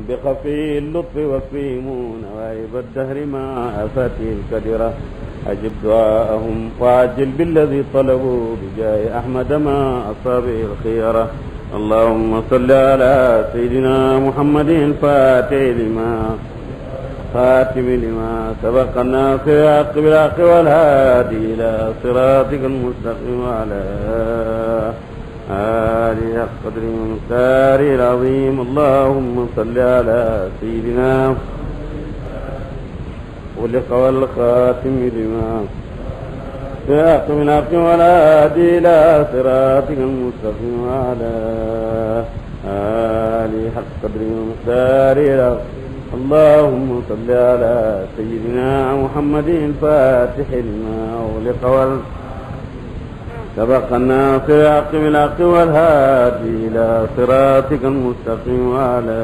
بخفي اللطف وفيهم نوائب الدهر مع آفاته الكدرة أجب دعاءهم وعجل بالذي طلبوا بجاه أحمد ما أصابه الخيرة اللهم صل على سيدنا محمد خاتم لما سبق الناصر الحق بالحق والهادي إلى صراطك المستقيم وعلى آله حق قدره ومقداره العظيم اللهم صل على سيدنا ولق والخاتم لما سبق بالحق والهادي إلى صراطك المستقيم وعلى آله حق قدره ومقداره العظيم اللهم صل على سيدنا محمد الفاتح لما أغلق سبق الناصر الحق بالحق والهادي إلى صراطك المستقيم وعلى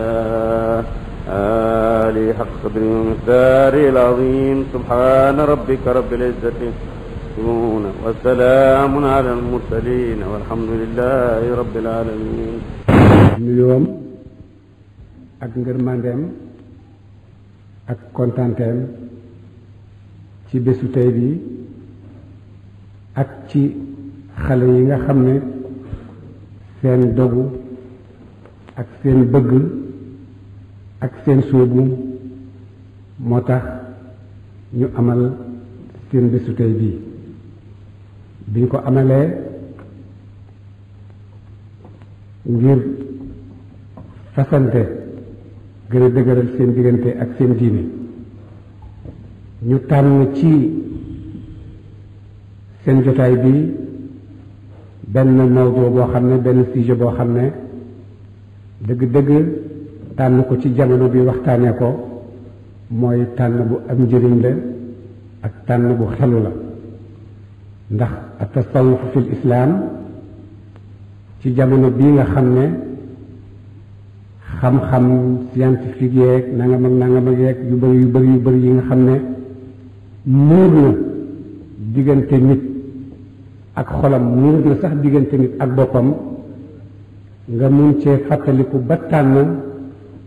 آله حق قدره ومقداره العظيم سبحان ربك رب العزة يصفون وسلام على المرسلين والحمد لله رب العالمين. nuyoom ak ngërmandeem ak kontaanteem ci bésu tey bi ak ci xale yi nga xam ne seen dogu ak seen bëgg ak seen sóobu moo tax ñu amal seen bésu tey bi biñ ko amalee ngir fasante gën a dëgëral seen diggante ak seen diine ñu tànn ci seen jotaay bi benn mawdu boo xam ne benn sujet boo xam ne dëgg-dëgg tànn ko ci jamono bi waxtaanee ko mooy tànn bu am njëriñ la ak tànn bu xelu la ndax at-tasawuf fil islaam ci jamono bii nga xam ne xam-xam scientifique yeeg nangam ak yeeg yu bëri yi nga xam ne muur na diggante nit ak xolam muur na sax diggante nit ak boppam nga mun cee fàttaliku ba tànn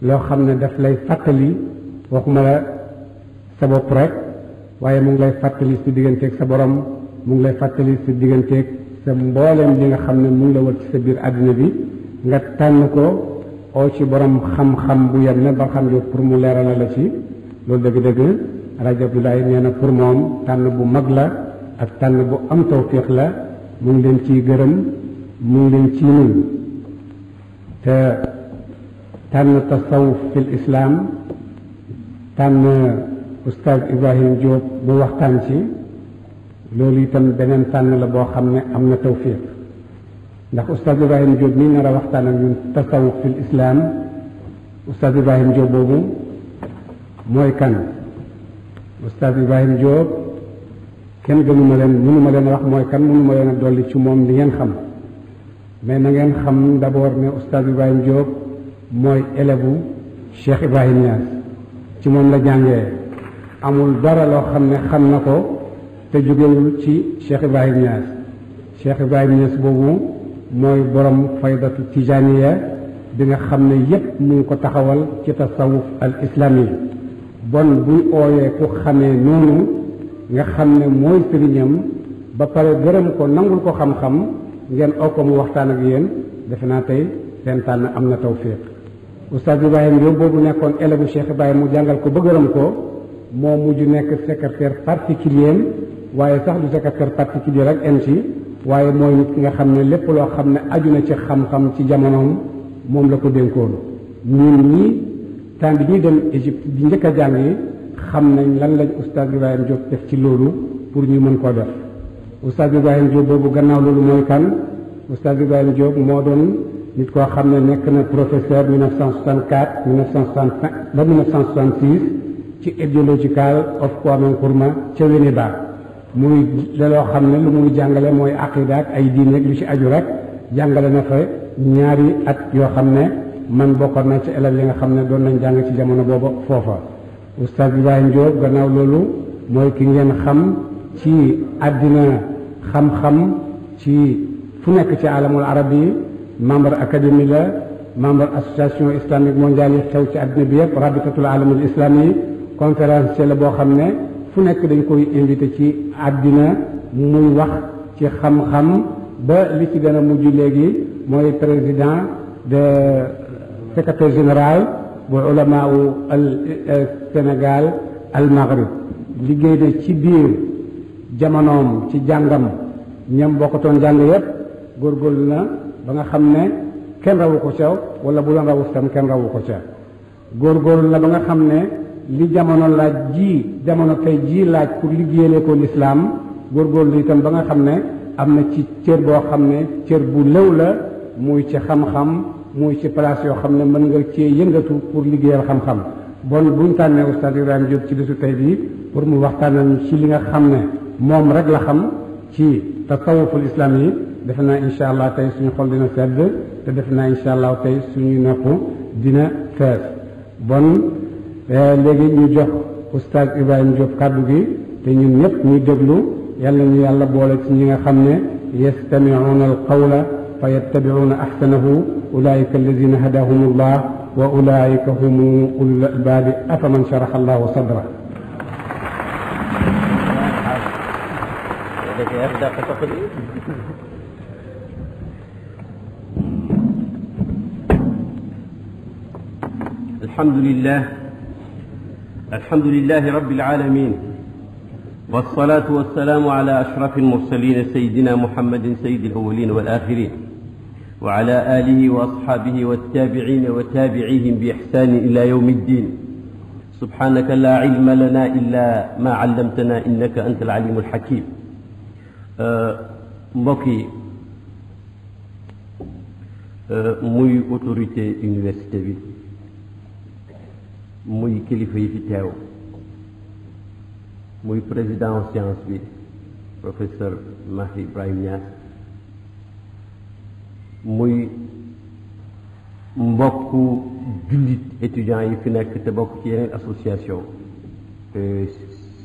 loo xam ne daf lay fàttali waxuma la sa bopp rek waaye mu ngi lay fàttali sa digganteeg sa borom mu ngi lay fàttali sa digganteeg sa mbooleem li nga xam ne mu ngi la wër ci sa biir àddina bi nga tànn ko oo ci borom xam-xam bu yem ne ba xam jo pour mu leerala la ci loolu dëgg-dëgg rajo Abdoulaye nee na pour moom tànn bu mag la ak tànn bu am tawfiq la mu ngi leen ciy gërëm mu ngi leen ciy nuyu te tànn tasawuf fil islam tànn oustaz Ibrahim Diop bu waxtaan ci loolu itam beneen tànn la boo xam ne am na tawfiq ndax oustaz Ibrahim Diop mii nar a waxtaan ak ñun tasawuf fil islam oustaz Ibrahim Diop boobu mooy kan oustaz Ibrahim Diop kenn gënuma leen mënuma leen wax mooy kan mënuma leen a dolli ci moom li ngeen xam mais na ngeen xam d'abord ne oustaz Ibrahim Diop mooy élève Cheikh Ibrahim Niass ci moom la jàngee amul dara loo xam ne xam na ko te jógewul ci Cheikh Ibrahim Niass Cheikh Ibrahim Niass boobu mooy borom faydatu tijaniya bi nga xam ne yépp mu ngi ko taxawal ci tasawuf al islami bon buy ooyee ku xamee noonu nga xam ne mooy sëriñam ba pare gërëm ko nangul ko xam-xam ngeen oo ko mu waxtaan ak yéen defe naa tey seen tànn am na tawfiq oustaz Ibrahim Diop boobu nekkoon élève Cheikh Ibrahim mu jàngal ko ba gërëm ko moo mujj nekk secrétaire particulier waaye sax du secrétaire particulier rek en ci waaye mooy nit ki nga xam ne lépp loo xam ne aju na ci xam-xam ci jamonoom moom la ko dénkoon ñun ñii temps bi ñuy dem Égypte di njëkk a jàng yi xam nañ lan lañ oustaz Ibrahim Diop def ci loolu pour ñu mën koo def oustaz Ibrahim Diop boobu gannaaw loolu mooy kan oustaz Ibrahim Diop moo doon nit koo xam ne nekk na professeur 1964 1965 ba 1966 ci ideological of Kwame Nkrumah ca Winneba muy daloo xam ne lu muy jàngale mooy aqida ak ay diine lu ci aju rek jàngale na fa ñaari at yoo xam ne man bokkoon na ci élèves yi nga xam ne doon nañ jàng ci jamono boobu foofa oustaz Ibrahim Diop gannaaw loolu mooy ki ngeen xam ci àddina xam-xam ci fu nekk ci alamul arab yi membre académie la membre association islamique mondiale yi xew ci àddina bi yëpp rabitatul alamul islami yi conférence la boo xam ne fu nekk dañ koy invité ci àddina muy wax ci xam-xam ba li ci gën a mujj léegi mooy président de secrétaire général bu ulama wu Sénégal al Maghrib liggéey na ci biir jamonoom ci jàngam ñam bokkatoon jàng yépp góorgóorlu na ba nga xam ne kenn rawu ko ca wala bu doon rawu tam kenn rawu ko ca góorgóorlu na ba nga xam ne li jamono tey jii laaj pour liggéeyale ko lislaam góorgóorlu itam ba nga xam ne am na ci cër boo xam ne cër bu lëw la muy ci xam-xam muy ci place yoo xam ne mën nga cee yëngatu pour liggéeyal xam-xam bon buñ tànnee Oustaz Ibrahima Diop ci bisu tey bii pour mu waxtaanal ci li nga xam ne moom rek la xam ci tasawuful islam yi defe naa incha allah tey suñu xol dina sedd te defe naa incha allah tey suñu nopp dina fees bon léegi ñu jox Oustaz Ibrahima Diop kàddu gi te ñun ñëpp ñuy déglu yàlla ñu yàlla boole ci ñi nga xam ne yastami'una al-qawla fa yattabi'una ahsanahu ulaika alladhina hadahum allah wa ulaika hum ulul albabi afaman sharaha allahu sadra الحمد لله رب العالمين والصلاة والسلام على أشرف المرسلين سيدنا محمد سيد الأولين والآخرين وعلى آله وأصحابه والتابعين وتابعيهم بإحسان إلى يوم الدين سبحانك لا علم لنا إلا ما علمتنا إنك أنت العليم الحكيم mbokki muy autorité université bi muy kilifa yi fi teew muy président science bi professeur Mahi Ibrahim Niass muy mbokku jullit étudiants yi fi nekk te bokk ci yeneen association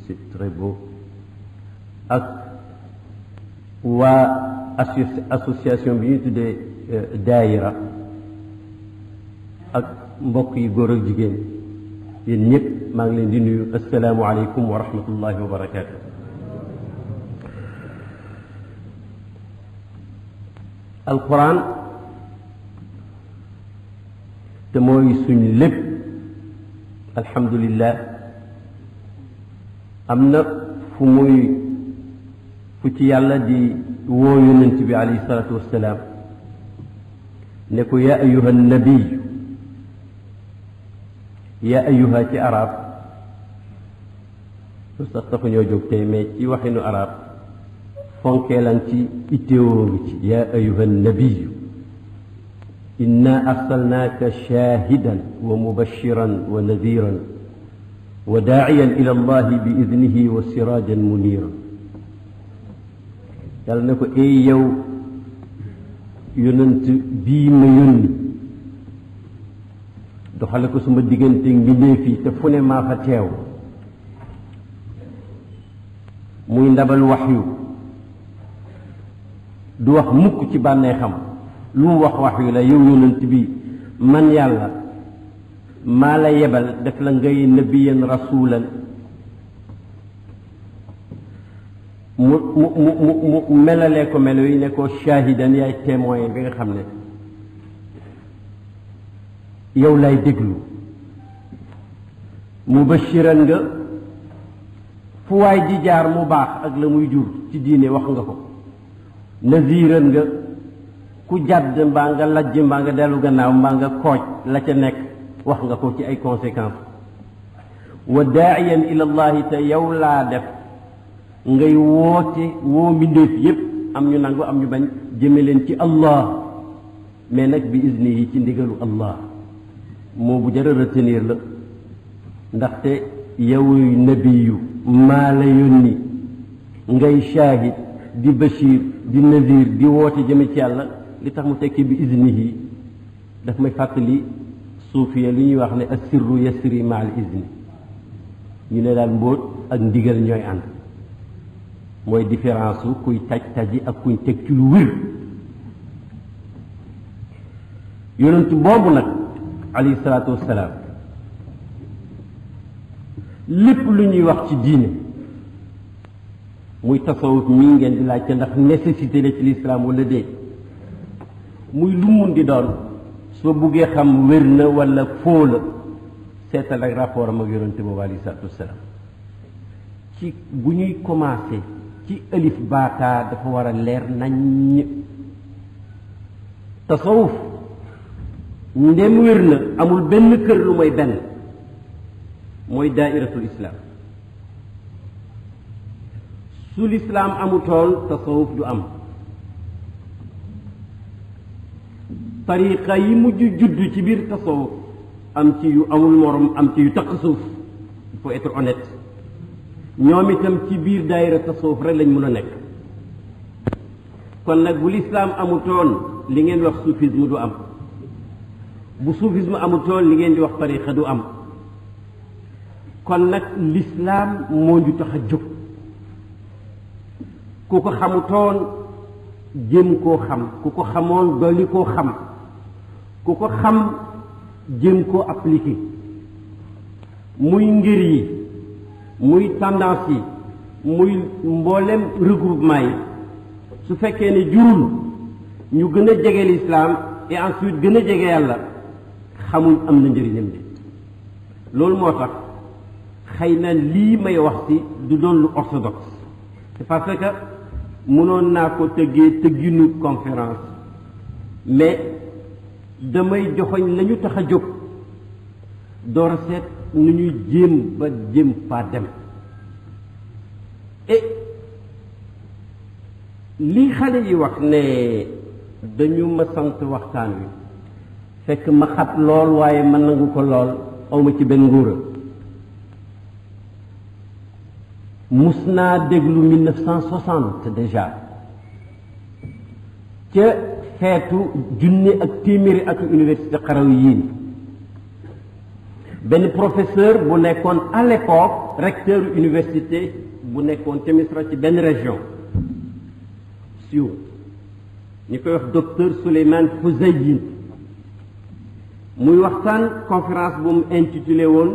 c'est très beau ak waa association bi ñuy tuddee daayira ak mbokk yi góor ak jigéen yéen ñëpp maa ngi leen di nuyu assalaamu aleykum wa rahmatullahi wa barakaatu. alquran te mooy suñ lépp alhamdulillah am na fu ci yàlla di woo yonent bi alayhi salaatu wassalaam ne ko yaa ayuha nabiy yaa ayuha ci arab lu sax taxu ñoo jóg tey mais ci waxinu arab fonkeelan ci itteewoo ngi ci yaa ayuha nabiyu inna arsalnaaka shaahidan wa mubashiran wa nadiran wa daaciyan ila allahi bi idnihi wa sirajan muniran yàlla ne ko ay yow yonent bii ma yónni doxale ko suma diggante mbindéef yi te fu ne maa fa teew muy ndabal waxyu du wax mukk ci bànneexam lu mu wax waxyu la yow yonent bi man yàlla maa la yebal def la ngay nabiyan rasulan mu melalee ko melo yi ne ko shahidan yaay témoin bi nga xam ne yow lay déglu mubashiran nga fu waay di jaar mu baax ak la muy jur ci diine wax nga ko naziran nga ku jàdd mbaa nga lajj mbaa nga dellu gannaaw mbaa nga kooj la ca nekk wax nga ko ci ay conséquences wa daaiyan ila allahi te yow laa def ngay woote woo mbindéef yépp am ñu nangu am ñu bañ jëme leen ci allah mais nag bi izni yi ci ndigalu allah moo bu jara retenir la ndaxte yow nabiyu maa la yónni ngay shahid di bashir di nazir di woote jëme ci yàlla li tax mu tekki bi izni yi daf may fàttali suufiya li ñuy wax ne assirru yasri ma al izni ñu ne daal mbóot ak ndigal ñooy ànd mooy différence su kuy taj taji ak kuñ teg ci lu wér yonent boobu nag alayhi salaatu wassalaam lépp lu ñuy wax ci diine muy tasawuf mii ngeen di laajte ndax nécessité la ci lislaam wala déet muy lu mun di doon soo buggee xam wér na wala foo la seetal ak rapport am ak yonente boobu alayhi salaatu wassalaam ci bu ñuy commencé ci alif baataa dafa war a leer naññ tasawuf ndem wér na amul benn kër lu mooy benn mooy daairatul islaam su lislaam amutoon tasawuf du am tariqa yi mujj judd ci biir tasawuf am ci yu amul morom am ci yu taq suuf il faut être honnête ñoom itam ci biir daayira tasawuf rek lañ mën a nekk kon nag bu lislaam amutoon li ngeen wax soufisme du am bu soufisme amutoon li ngeen di wax tariqa du am kon nag lislaam moo ñu tax a jóg ku ko xamutoon jéem koo xam ku ko xamoon dolli koo xam ku ko xam jéem koo appliquer muy ngir yi muy tendance yi muy mboolem regroupement yi su fekkee ne jurul ñu gën a jege l'islam et ensuite gën a jege yàlla xamuñ am na njëriñam de loolu moo tax xëy na lii may wax ci du doon lu orthodoxe c'est parce que mënoon naa ko tëggee tëgginu conférence mais damay joxoñ la ñu tax a jóg door a seet nu ñuy jéem ba jéem faa dem et lii xale yi wax ne dañu ma sant waxtaan wi fekk ma xat lool waaye ma nangu ko lool awma ci benn nguura mus naa déglu 1960 déjà ca xeetu junni ak téeméeri ak université Qarawiyyin benn professeur bu nekkoon à l'époque recteur université bu nekkoon ca Misra ci benn région siw ñu koy wax docteur Souleymane Fuzayyin muy waxtaan conférence bu mu intitulé woon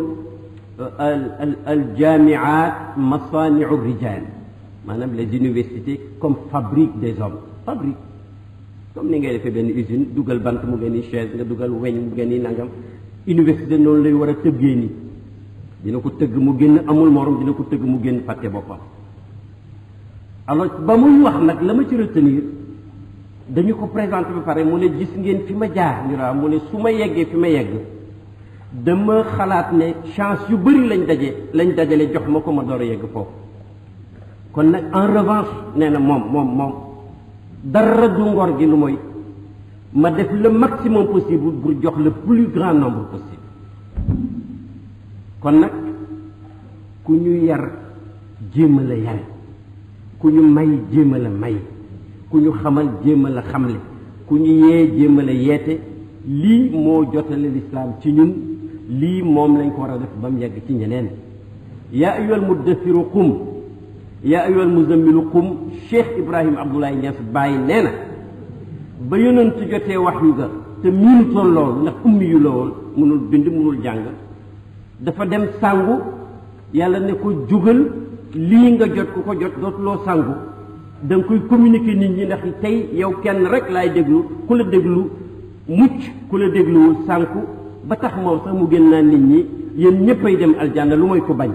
al jamiat masaniu rijal maanaam les universités comme fabrique des hommes fabrique comme ni ngay defee benn usine dugal bant mu ngeen ni chaise nga dugal weñ mu ngeen ni nangam université noonu lay war a tëggee ni dina ko tëgg mu génn amul morom dina ko tëgg mu génn fàtte boppam alors ba muy wax nag la ma ci retenir dañu ko présenté ba pare mu ne gis ngeen fi ma jaar ñu mu ne su ma yeggee fi ma yegg dama xalaat ne chance yu bëri lañ dajale jox ma ko ma door a yegg foofu kon nag en revanche nee na moom dara du ngor gi lu mooy ma def le maximum possible pour jox le plus grand nombre possible kon nag ku ñu yar jéem a la yare ku ñu may jéem a la may ku ñu xamal jéem a la xamle ku ñu yee jéem a la yeete lii moo jotale l'islam ci ñun lii moom lañ ko war a def ba mu yegg ci ñeneen yaa ayyuhal muddathiru qum yaa ayyuhal muzammilu qum Cheikh Ibrahim Abdoulaye Niass Baye nee na ba yonent jotee wax yu ga te miinutoon loolu ndax ummi yu la woon mënul bind mënul jàng dafa dem sangu yàlla ne ko jugal lii nga jot ku ko jot dootuloo sangu da nga koy communiquer nit ñi ndax tey yow kenn rek laay déglu ku la déglu mucc ku la dégluwul sànku ba tax moom sax mu gën naa nit ñi yéen ñëppay dem aljanna lu mooy ko bañ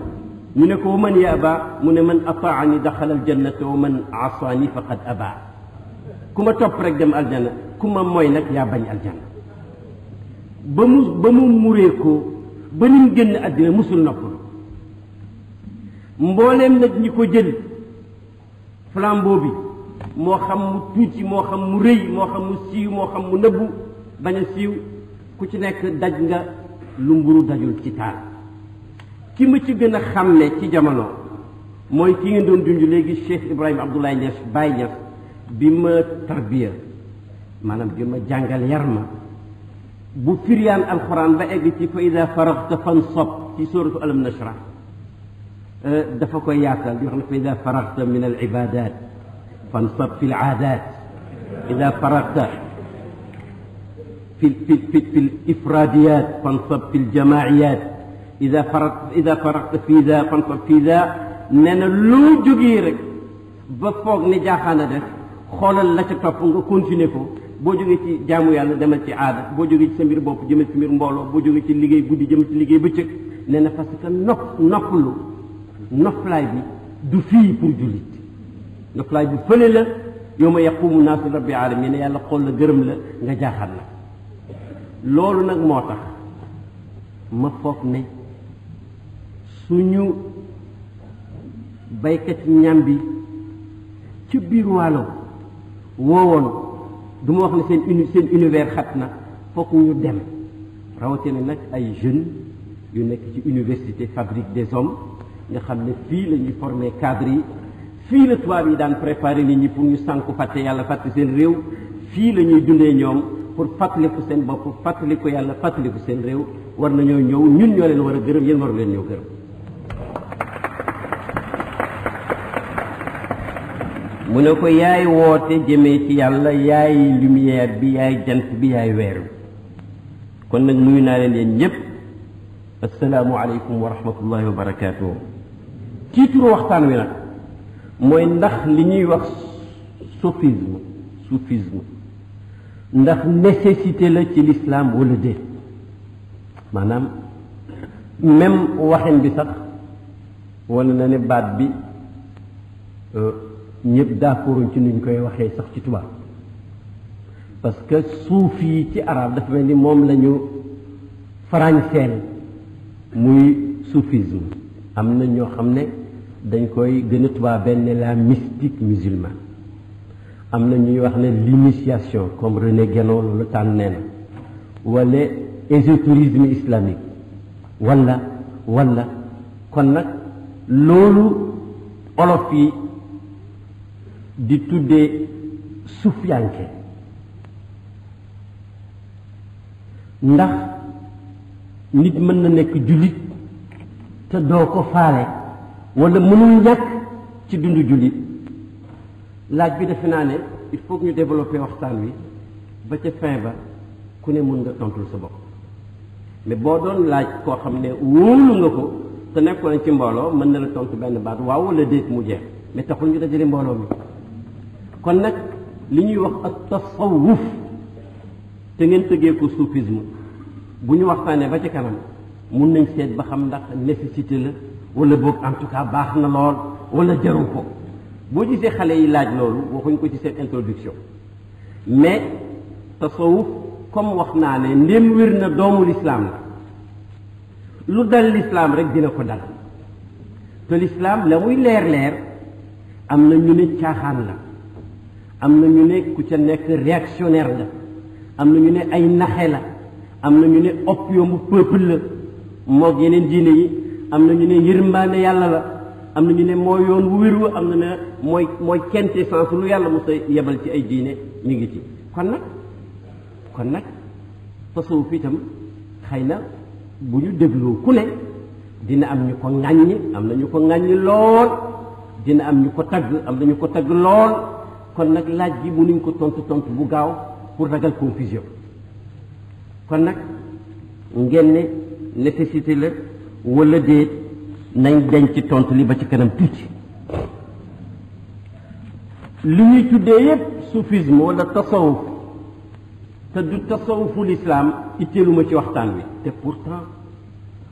ñu ne ko man yaaba mu ne man ataani daxala aljannata wa man asaani faqad aba ku ma topp rek dem aljanna ku ma mooy nag yaa bañ aljanna ba mu muree ko ba ni mu génn àddina musul noppalu mbooleem nag ñi ko jël flambeau bi moo xam mu tuuti moo xam mu rëy moo xam mu siiw moo xam mu nëbbu bañ a siiw ku ci nekk daj nga lu mburu dajul ci taal ki ma ci gën a xam ne ci jamono mooy ki ngeen doon junj léegi Cheikh Ibrahim Abdoulaye Niass Baye Niass bi ma tarbiya maanaam bi ma jàngal yar ma bu firiyaan alxuraan ba egg ci fa ida faraxta fansab ci suratu alam nashrah dafa koy yaatal di wax ne fa ida faraxta min al ibadat fansab fi l aadat ida faraxta في الإفراديات فانصب في الجماعيات إذا فرقت في ذا فانصب في ذا نانا لو جوغي رek ba foog ne jaaxaana def xoolal la ca topp nga continuer ko boo jógee ci jaamu yàlla demal ci aada boo jógee ci sa mbir bopp jëmal ci mbir mbooloo boo jógee ci liggéey guddi jëmal ci liggéey bëccëg nee na parce que noppalu noflaay bi du fii pour jullit noflaay bi fële la yow ma yaqumu naasu rabbi alamin yàlla xool la gërëm la nga jaaxal la loolu nag moo tax ma foog ne suñu baykat ñam bi ci biir waalo woowoon du ma wax ne seen univers xat na foog ñu dem rawatina nag ay jeunes yu nekk ci université fabrique des hommes nga xam ne fii la ñuy former cadre yi fii la tubaab yi daan préparer nit ñi pour ñu sànku fàtte yàlla fàtte seen réew fii la ñuy dundee ñoom pour fàttaliku seen bopp fàttaliku yàlla fàttaliku seen réew war nañoo ñëw ñun ñoo leen war a gërëm yéen waru leen ñëw gërëm mu ne ko yaay woote jëmee ci yàlla yaay lumière bi yaay jant bi yaay weer bi kon nag nuyu naa leen yéen ñëpp assalaamu aleykum wa rahmatullahi wa barakaatuhu tiituru waxtaan wi nag mooy ndax li ñuy wax soufisme ndax nécessité la ci l'islam wala déet maanaam même waxin bi sax wala na ne baat bi ñëpp d'accorduñ ci nuñ koy waxee sax ci tubaab parce que suuf yi ci arab dafa mel ni moom la ñu français muy soufisme am na ñoo xam ne dañ koy gën a tubaab benn la mystique musulmane am na ñuy wax ne l'initiation comme René Guénon loolu tànn nee na wala ésotourisme islamique wala kon nag loolu olof yi di tuddee sufiyanke ndax nit mën na nekk jullit te doo ko faale wala mënul ñàkk ci dundu jullit laaj bi defe naa ne il faut que ñu développer waxtaan wi ba ca fin ba ku ne mën nga tontul sa bopp mais boo doon laaj koo xam ne wóolu nga ko te nekkoon ci mbooloo mën na la tontu benn baat waaw wala déet mu jeex mais taxul ñu dajale mbooloo mi kon nag li ñuy wax ak tasawuf te ngeen tëggee ko soufisme bu ñu waxtaanee ba ci kanam mun nañ seet ba xam ndax nécessité la wala boog en tout cas baax na lool wala jaru ko boo gisee xale yi laaj loolu waxuñ ko ci seen introduction mais tasawuf comme wax naa ne ndéem wér na doomu lislaam la lu dal lislaam rek dina ko dal te lislaam la muy leer am na ñu ne caaxaan la am na ñu ne ku ca nekk réactionnaire la am na ñu ne ay naxe la am na ñu ne opium bu peuple la moog yeneen diine yi am na ñu ne yërmaane yàlla la am na ñu ne mooy yoon wu wéru am na ne mooy quintessence lu yàlla mos a yebal ci ay diine ñu ngi ci kon nag tasawuf itam xëy na bu ñu dégloo ku ne dina am ñu ko ŋàññi am na ñu ko ŋàññi lool dina am ñu ko tagg am na ñu ko tagg lool kon nag laaj gi mënuñ ko tontu bu gaaw pour ragal confusion kon nag ngeen ne nécessité la wala déet nañ denc ci tontu li ba ci kanam tuuti li ñuy tuddee yépp soufisme wala tasawuf te du tasawufu l'islam itteeluma ci waxtaan wi te pourtant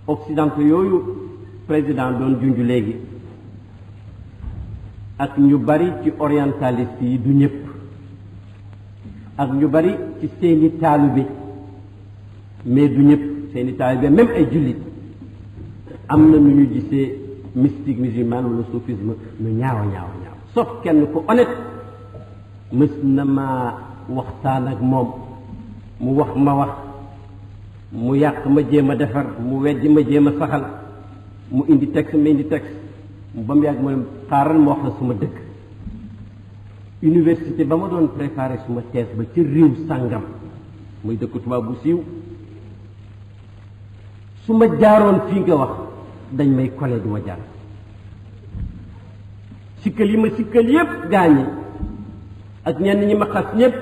occidentaux yooyu président doon junj léegi ak ñu bari ci orientaliste yi du ñëpp ak ñu bari ci seeni taalibe mais du ñëpp seeni taalibe même ay jullit am na nu ñu gisee mystique musulman wala soufisme nu ñaaw sauf kenn ku honnête mës na ma waxtaan ak moom mu wax ma wax mu yàq ma jéem a defar mu weddi ma jéem a saxal mu indi texte ma indi texte ba mu yàgg ma ne xaaral ma wax la suma dëkk université ba ma doon préparé suma thèse ba ci réew sàngam muy dëkk tubaab bu siiw su ma jaaroon fii nga wax dañ may collé du ma jaar sikkal yi ma sikkal yépp gaañi ak ñenn ñi ma xas ñépp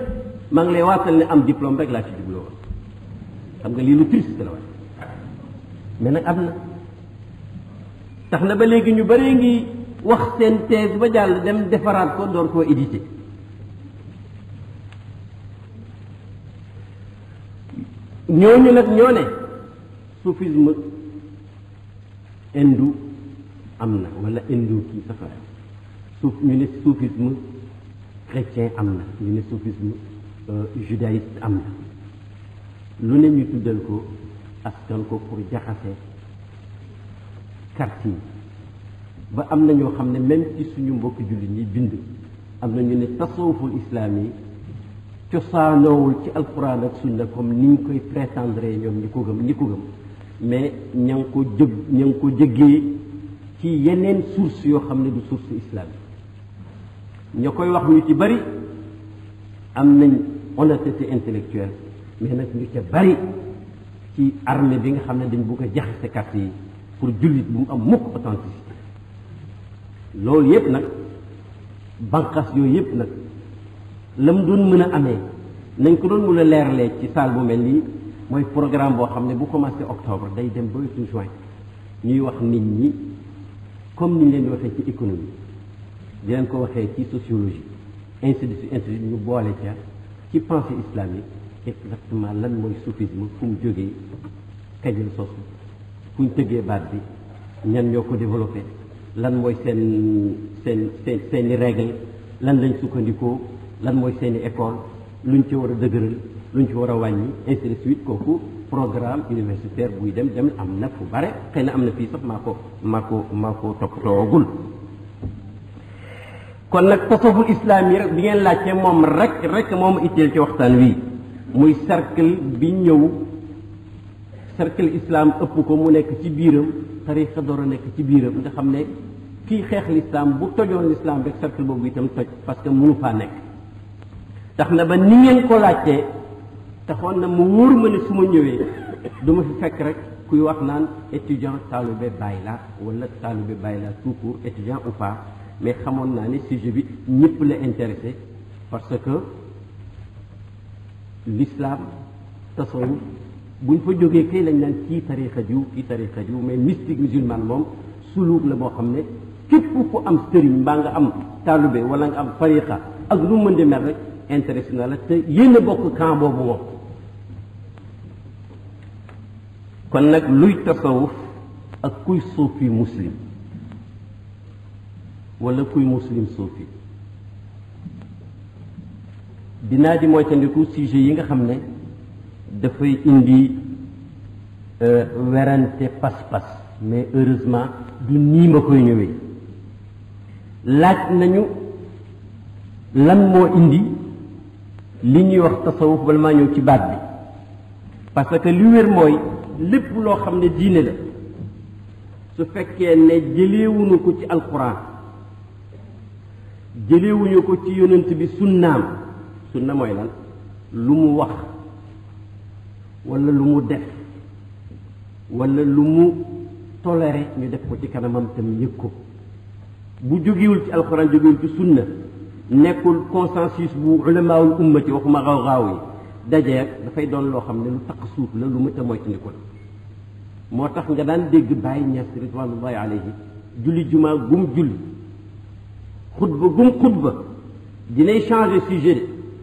maa ngi lay waatal ne am diplôme rek laa ci jubloo woon xam nga lii lu triste la waaye mais nag am na tax na ba léegi ñu bëree ngi wax seen thèse ba jàll dem defaraat ko door koo édité ñooñu nag ñoo ne soufisme hindu am na wala hindu kii safara ñu ne soufisme chrétien am na ñu ne soufisme judaïste am na lu ne ñu tuddal ko askan ko pour jaxase carte yi ba am na ñoo xam ne même ci suñu mbokki jullit ñi bind am na ñu ne tasawuful islam yi cosaanoowul ci alquran ak sunna comme ni ñu koy prétendre ñoom ñi ko gëm mais ña ngi ko jëggee ci yeneen source yoo xam ne du source islam yi ña koy wax ñu ci bari am nañ honnêteté intellectuelle mais nag ñu ca bari ci armée bi nga xam ne dañ bëgg a jaxase carte yi pour jullit bu mu am mukk authenticité loolu yépp nag banqas yooyu yépp nag la mu doon mën a amee nañ ko doon mën a leeralee ci salle bu mel nii mooy programme boo xam ne bu commencé octobre day dem ba wetu juin ñuy wax nit ñi comme ni ñu leen di waxee ci économie di leen ko waxee ci sociologie ainsi de suite ñu boole ca ci pensée islamique exactement lan mooy soufisme fu mu jógee kajal sosu fu ñu tëggee baat bi ñan ñoo ko développé lan mooy seeni règle lan lañ sukkandikoo lan mooy seeni école luñ ci war a dëgëral luñ ci war a wàññi ainsi de suite kooku programme universitaire buy dem am na fu bare xëy na am na fii sax maa ko toppatoogul kon nag tasawuful islam yi rek bi ngeen laajte moom rek moom itteel ci waxtaan wi muy cercle bi ñëw cercle islam ëpp ko mu nekk ci biiram tariqa door a nekk ci biiram nga xam ne kii xeex l'islam bu tojoon l'islam rek cercle boobu itam toj parce que mënu faa nekk tax na ba ni ngeen ko laajtee taxoon na mu wóor ma ne su ma ñëwee du ma fi fekk rek kuy wax naan étudiant taalibe Baay la wala taalibe Baay la tout court étudiant ou pas mais xamoon naa ne sujet bi ñëpp la intéressé parce que l'islam tasawuf buñ fa jógee kay lañ naan kii tariqa jiw mais mystique musulman moom suluk la boo xam ne képp ku am sëriñ mbaa nga am taalibe wala nga am tariqa ak lu mën di mel rek intéressé na la te yéen a bokk camp boobu moom kon nag luy tasawuf ak kuy suufi muslim wala kuy muslim suufi dinaa di moytandiku sujet yi nga xam ne dafay indi werante pas-pas mais heureusement du nii ma koy ñëwee laaj nañu lan moo indi li ñuy wax tasawuf bala maa ñëw ci baat bi parce que li wér mooy lépp loo xam ne diine la su fekkee ne jëleewuñu ko ci alquran jëleewuñu ko ci yonent bi sunnaam sunna mooy lan lu mu wax wala lu mu def wala lu mu toléré ñu def ko ci kanamam tam yëg ko bu jógewul ci alquran jógewul ci sunna nekkul consensus bu ulamaawul ummati waxuma xaw yi dajeek dafay doon loo xam ne lu taq suuf la lu mëta moytandiku la moo tax nga daan dégg Baay Ñas ridwanullahi alayhi julli jumaa gum julli xutba gum xutba dinay changer sujet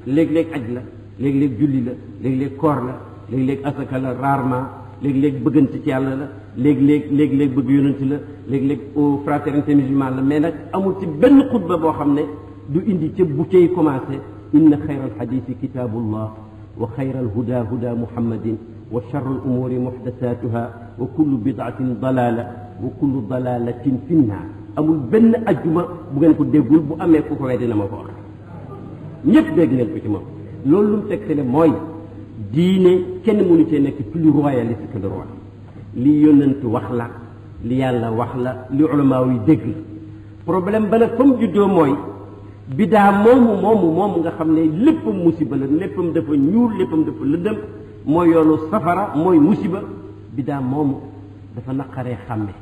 de léeg-léeg aj la léeg-léeg julli la léeg-léeg koor la léeg-léeg asaka la rarement léeg-léeg bëggante ci yàlla la léeg-léeg bëgg yonent la léeg-léeg fraternité musulmane la mais nag amul ci benn xutba boo xam ne du indi ca bu cay commencé inna xayra alxadisi kitabullah wa xayra alhuda huda muhammadin wa charru alumuri muxdasatuha wa kullu bidaatin dalala wa kullu dalalatin fi nnaar amul benn ajjuma bu ngeen ko déggul bu amee ku ko weddi na ma ko wax ñëpp dégg ngeen ko ci moom loolu lu mu tegtale mooy diine kenn mënu cee nekk plus royaliste que le roi li yonent wax la li yàlla wax la li ulamaaw yi dégg la problème ba nag fa mu juddoo mooy bidaa moomu nga xam ne léppam musiba la léppam dafa ñuul léppam dafa lëndëm mooy yoonu safara mooy musiba bidaa moomu dafa naqaree xàmme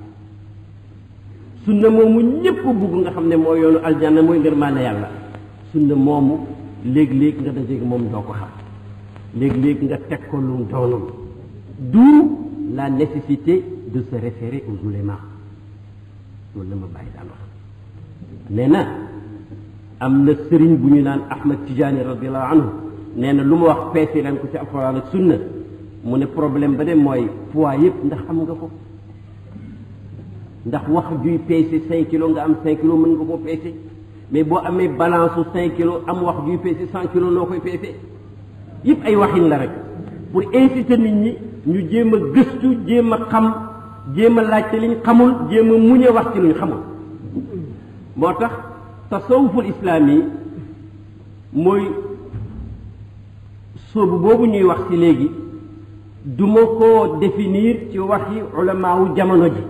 sunna moomu ñépp bugg nga xam ne mooy yoonu aljanna mooy ngërmaane yàlla sunna moomu léeg-léeg nga dajeeg moom doo ko xam léeg-léeg nga teg ko lu doonul d'où la nécessité de se référer aux oulémas loolu la ma bàyyi daan wax nee na am na sëriñ bu ñu naan Ahmad Tijaani radiallahu anhu nee na lu ma wax peese leen ko ci alquran ak sunna mu ne problème ba de mooy poids yëpp ndax am nga ko ndax wax juy peese 5 kilos nga am 5 kilos mën nga koo peese mais boo amee balance su 5 kilos am wax juy peese 100 kilos noo koy peese yëpp ay waxin la rek pour inciter nit ñi ñu jéem a gëstu jéem a xam jéem a laajte liñ xamul jéem a muñ a wax ci luñ xamul moo tax tasawuful islaam yi mooy soobu boobu ñuy wax ci léegi du ma koo définir ci waxi ulamaawu jamono ji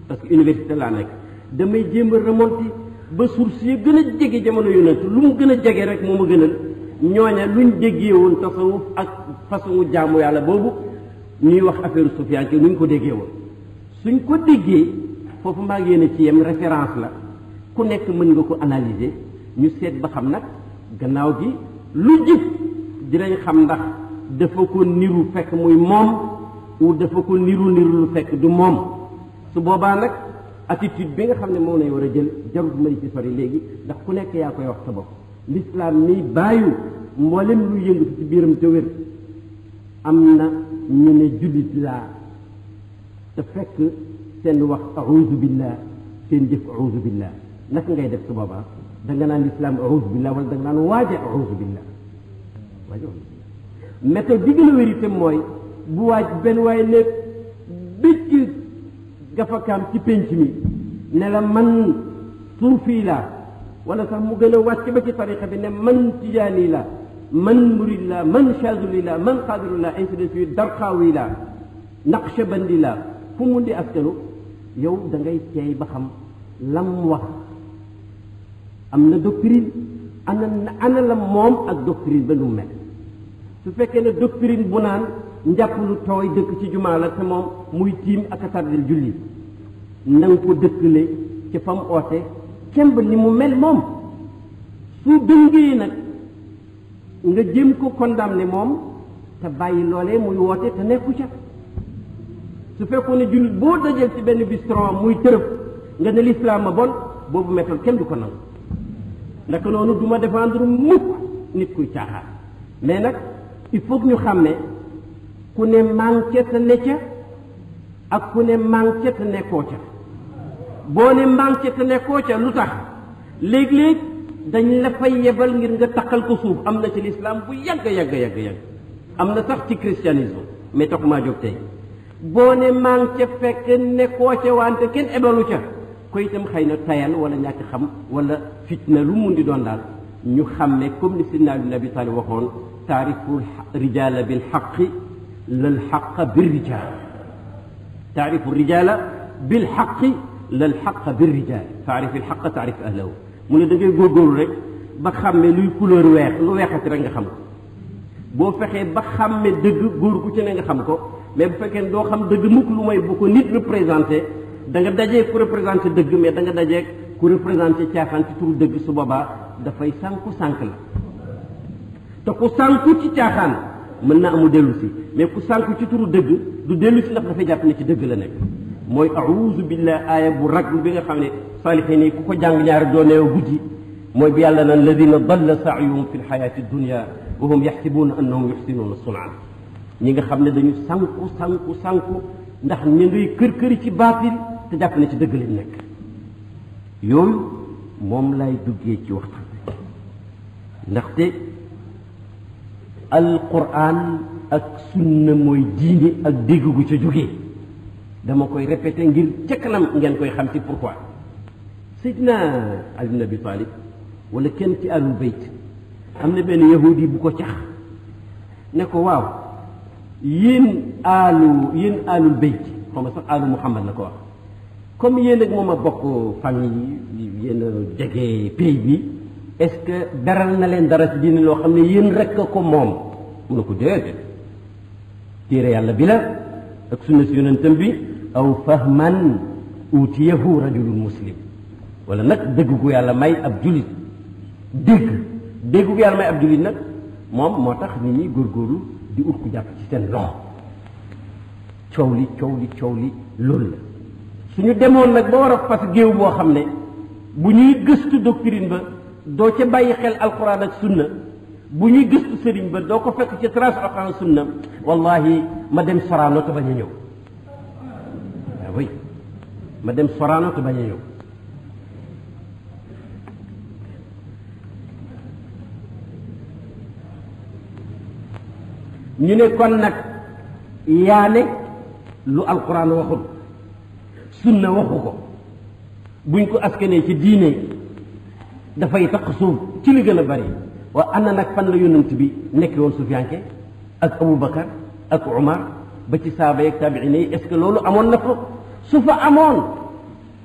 parce que université laa nekk damay jéem a remonter ba source yi gën a jege jamono yonent lu mu gën a jege rek moo ma gënal ñooña luñ déggee woon tasawuf ak façon jaamu yàlla boobu ñuy wax affaire sufiyanke nuñ ko déggee woon suñ ko déggee foofu maa ngi yéene ci yem référence la ku nekk mën nga ko analyser ñu seet ba xam nag gannaaw gi lu jëf dinañ xam ndax dafa ko niru fekk muy moom ou dafa ko niru lu fekk du moom su boobaa nag attitude bi nga xam ne moom lay war a jël jarut may ci sori léegi ndax ku nekk yaa koy wax sa bopp l'islam ni bàyyu mboolem lu yëngatu ci biiram te wér am na ñu ne jullit laa te fekk seen wax auzu billah seen jëf auzu billah naka ngay def su boobaa da nga naan l'islam auzu billah wala da nga naan waaje auzu billah waaje auzu billah méthode bi gën a wér itam mooy bu waaj benn waaye ne bëcc gafakaam ci pénc mi ne la man suufi laa wala sax mu gën a wàcc ba ci tariqa bi ne man tijaani la man murid la man chazuli la man xaadiru la ainsi de suite darqaawi la naqshbandi la fu mun di askanu yow da ngay teey ba xam lam wax am na doctrine ana la moom ak doctrine ba nu mel su fekkee ne doctrine bu naan njàpp lu tooy dëkk ci jumaa la te moom muy tiim ak a tardel julli na nga ko dëkkale ci fam oote kemb ni mu mel moom su dëngee nag nga jëm ko condamné moom te bàyyi loolee muy woote te nekku ca su fekkoon ne jullit boo dajeel ci benn bistron muy tërëf nga ne l'islam ma bon boobu méthode kenn du ko nangu ndaka noonu du ma défendre mukk nit kuy caaxaan mais nag il faut que ñu xam ne ku ne manqué te ne ca ak ku ne manqué te nekkoo ca boo ne manqué te nekkoo ca lu tax léeg-léeg dañ la fay yebal ngir nga takkal ko suuf am na ci l'islam bu yàgg am na sax ci christianisme mais tax maa jóg tey boo ne manqué fekk nekkoo ca wante kenn ebalu ca ko itam xëy na tayal wala ñàkk xam wala fitna lu mun di doon daal ñu xam ne comme ni Sidna Ali ibn Abi Talib waxoon taarifu rijaala bil xaqi lal xaqa bir rijaal taarifu rijaala bil xaqi lal xaqa bir rijaal taarifi l xaqa taarif ahlahu mu ne da ngay góorgóorlu rek ba xàmme luy couleur weex lu weexati rek nga xam ko boo fexee ba xàmme dëgg góor ku ci ne nga xam ko mais bu fekkee doo xam dëgg mukk lu may bu ko nit représenté da nga dajee ku représenté dëgg mais da nga dajee ku représenté caaxaan ci turu dëgg su boobaa dafay sànku sànk la te ku sànku ci caaxaan mën na amu dellu si mais ku sànku ci turu dëgg du dellu si ndax dafay jàpp ne ci dëgg la nekk mooy a'uuzu billah aaya bu raglu bi nga xam ne saalixiin yi ku ko jàng ñaari dooneew guddi mooy bi yàlla naan ladina dalla saayuhum fi lxayaati dunia wa hum yaxsibuuna annahum yuxsinuuna sunaa ñi nga xam ne dañu sànku ndax ñu ngay kër-këri ci baatil te jàpp ne ci dëgg lañ nekk yooyu moom lay duggee ci waxtaan ndaxte alquran ak sunna mooy diine ak dégg gu ca jógee dama koy répété ngir ca kanam ngeen koy xam ci pourquoi Seydina Ali ibn Abi Talib wala kenn ci alul bayt am na benn yahudi bu ko cax ne ko waaw yéen alul bayt xaw ma sax alu Muhammad la ko wax comme yéen ak moom a bokk famille yéen a jege pays bi est-ce que beral na leen dara ci diine loo xam ne yéen rek ko moom mu ne ko déedéet téere yàlla bi la ak sunna si yonentam bi aw fahman utiyahu rajulun muslim wala nag dégg gu yàlla may ab julit dégg gu yàlla may ab julit nag moom moo tax nit ñi góorgóorlu di ut ku jàpp ci seen loxo coow li loolu la suñu demoon nag ba war a fas géew boo xam ne bu ñuy gëstu doctrine ba doo ca bàyyi xel alquran ak sunna bu ñuy gëstu sëriñ ba doo ko fekk ci trace alquran ak sunna wallahi ma dem Sorano te bañ a ñëw waaw oui ma dem Sorano te bañ a ñëw ñu ne kon nag yaane lu alquran waxul sunna waxu ko buñ ko askanee ci diine dafay taq suuf ci li gën a bari waa ana nag fan la yonent bi nekk woon sufiyanke ak Aboubacar ak Umar ba ci saaba yeeg taabiina yi est-ce que loolu amoon na fa su fa amoon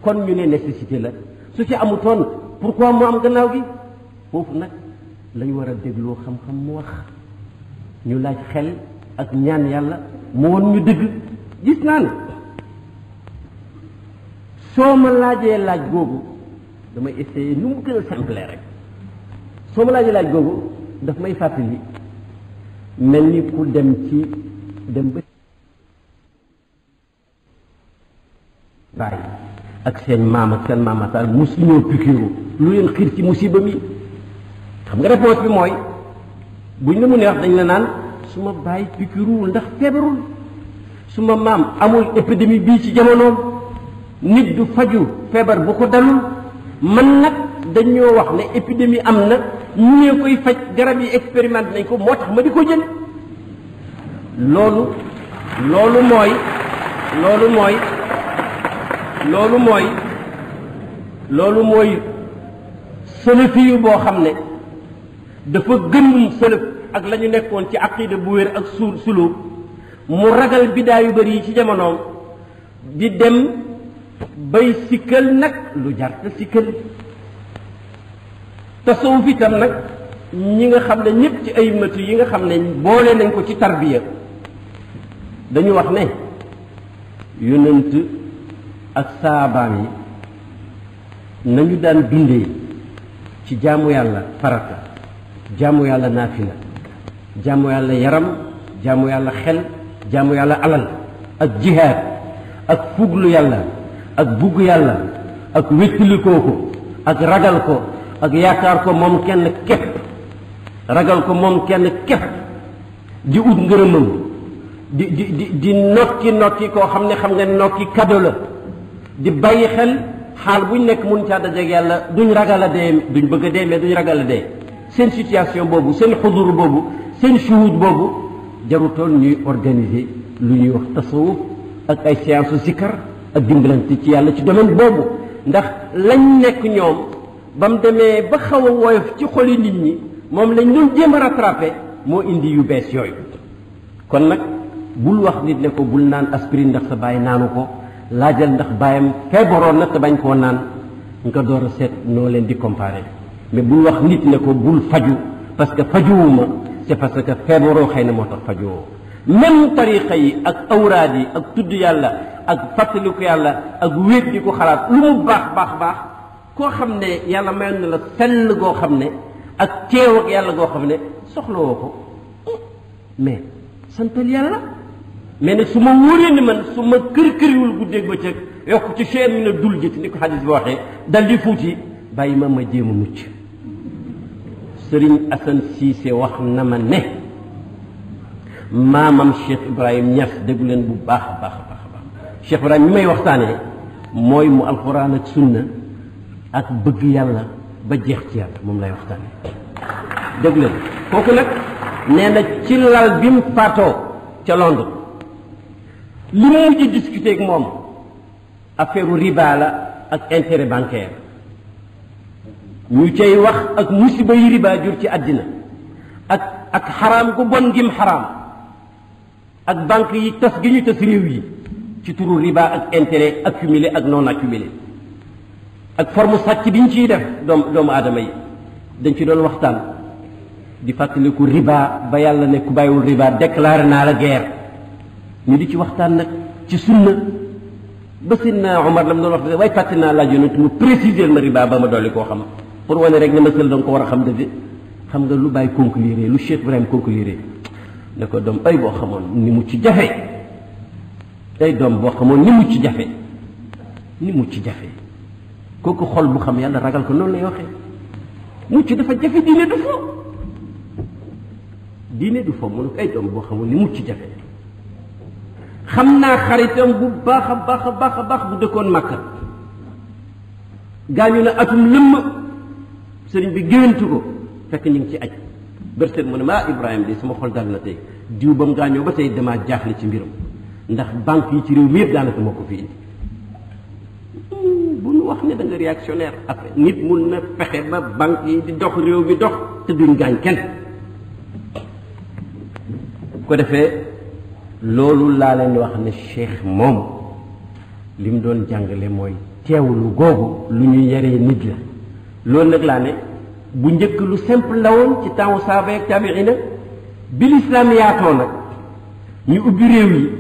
kon ñu ne nécessité la su ci amutoon pourquoi mu am gannaaw gi foofu nag lañ war a dégloo xam-xam mu wax ñu laaj xel ak ñaan yàlla mu won ñu dëgg gis naa ne soo ma laajee laaj googu damay essayer nu mu gën a simple rek soo ma laajee laaj googu daf may fàttali mel ni ku dem ba bàyyi ak seen maam ak seen maamataal musu ñoo pikiru lu leen xiir ci musiba mi xam nga réponse bi mooy buñ la mu neex dañ la naan su ma bàyyi pikiruwul ndax feebarul su ma maam amul épidémie bii ci jamonoom nit du faju feebar bu ko dalul man nag dañoo wax ne épidémie am na ñu koy faj garab yi expérimenté nañ ko moo tax ma di ko jël loolu mooy sëlëfi yu boo xam ne dafa gënum sëlëf ak la ñu nekkoon ci aqida bu wér ak suluk mu ragal bidaa yu bëri yi ci jamonoom di dem bay sikkal nag lu jarta sikkal tasawuf itam nag ñi nga xam ne ñëpp ci ay matu yi nga xam ne boole nañ ko ci tarbiya dañu wax ne yonent ak saabaam yi nañu daan dundee ci jaamu yàlla farata jaamu yàlla naafila jaamu yàlla yaram jaamu yàlla xel jaamu yàlla alal ak jihaad ak fuglu yàlla ak bugg yàlla ak wéttalikoo ko ak ragal ko ak yaakaar ko moom kenn képp ragal ko moom kenn képp di ut ngërëmam di nokki koo xam ne xam nga nokki cadeau la di bàyyi xel xaal buñ nekk mun caa dajeeg yàlla duñ ragal a dee duñ bëgg a dee mais duñ ragal a dee seen situation boobu seen xudur boobu seen shuhud boobu jarutoon ñuy organiser lu ñuy wax tasawuf ak ay séance u sikkar ak dimbalante ci yàlla ci domaine boobu ndax lañ nekk ñoom ba mu demee ba xaw a woyof ci xoli nit ñi moom lañ doon jéem a rattrapé moo indi yu bees yooyu kon nag bul wax nit ne ko bul naan aspirine ndax sa bàyyi naanu ko laajal ndax bàyyam feebaroon na te bañ koo naan nga door a seet noo leen di comparer mais bul wax nit ne ko bul faju parce que fajuwuma c'est parce que feebaroo xëy na moo tax fajuwoo même tariqa yi ak awraad yi ak tudd yàlla ak fàttaliku yàlla ak wéet di ko xalaat lu mu baax koo xam ne yàlla mayoon na la sell goo xam ne ak teew ak yàlla goo xam ne soxlawoo ko mais santal yàlla mais nag su ma wóoree ni man su ma kër-këriwul guddeeg bëccëg yokk ci chaine mi na dul jëti ni ko xadis bi waxee dal di fuuti bàyyi ma jéem a mucc Sëriñ Asan Siise wax na ma ne maamam Cheikh Ibrahim Niass déggu leen bu baax a baax Cheikh Ibrahim mi may waxtaanee mooy mu alxuraan ak sunna ak bëgg yàlla ba jeex ci yàlla moom lay waxtaanee déggu leen kooku nag nee na ci lal bi mu faatoo ca Londres li mu mujj discuter ak moom affaire riba la ak intérêt bancaire ñu cay wax ak musiba yi riba jur ci àddina ak xaraam gu bon gim xaraam ak banque yi tas gi ñu tas réew yi ci turu riba ak intérêt accumulé ak non accumulé ak forme sàcc bi ñu ciy def doomu aadama yi dañ ci doon waxtaan di fàttaliku riba ba yàlla ne ku bàyyiwul riba déclaré naa la guerre ñu di ci waxtaan nag ci sunna ba Seydina Omar la mu doon wax waaye fàtte naa laaj yonent mu préciser ma riba ba ma dolli koo xam pour wane rek ne ma sel danga ko war a xam dëgg xam nga lu bàyyi conclure lu Cheikh Ibrahim conclure ne ko doom ay boo xamoon ni mu ci jafe ay doom boo xamoon ni mucc jafe ni mucc jafe kooku xol bu xam yàlla ragal ko noonu lay waxee mucc dafa jafe diine du fo diine du fo mu ne ko ay doom boo xamoon ni mucc jafe xam naa xaritam bu baax a baax a baax a baax bu dëkkoon Makka gaañu na atum lëmm sëriñ bi géwantu ko fekk ñu ngi ci aj bërset mu ne ma Ibrahima de sama xol dal na tey diw ba mu gaañoo ba tey damaa jaaxle ci mbiram ndax banque yi ci réew mi yëpp daanaka moo ko fi indi bu ñu wax ne da nga réactionnaire après nit mun na fexe ba banque yi di dox réew mi dox te duñ gaañ kenn ko defee loolu laa leen wax ne cheikh moom li mu doon jàngale mooy teewlu googu lu ñu yaree nit la loolu nag laa ne bu njëkk lu simple la woon ci temps saaba ak tabiina bi lislaam yaatoo nag ñu ubbi réew yi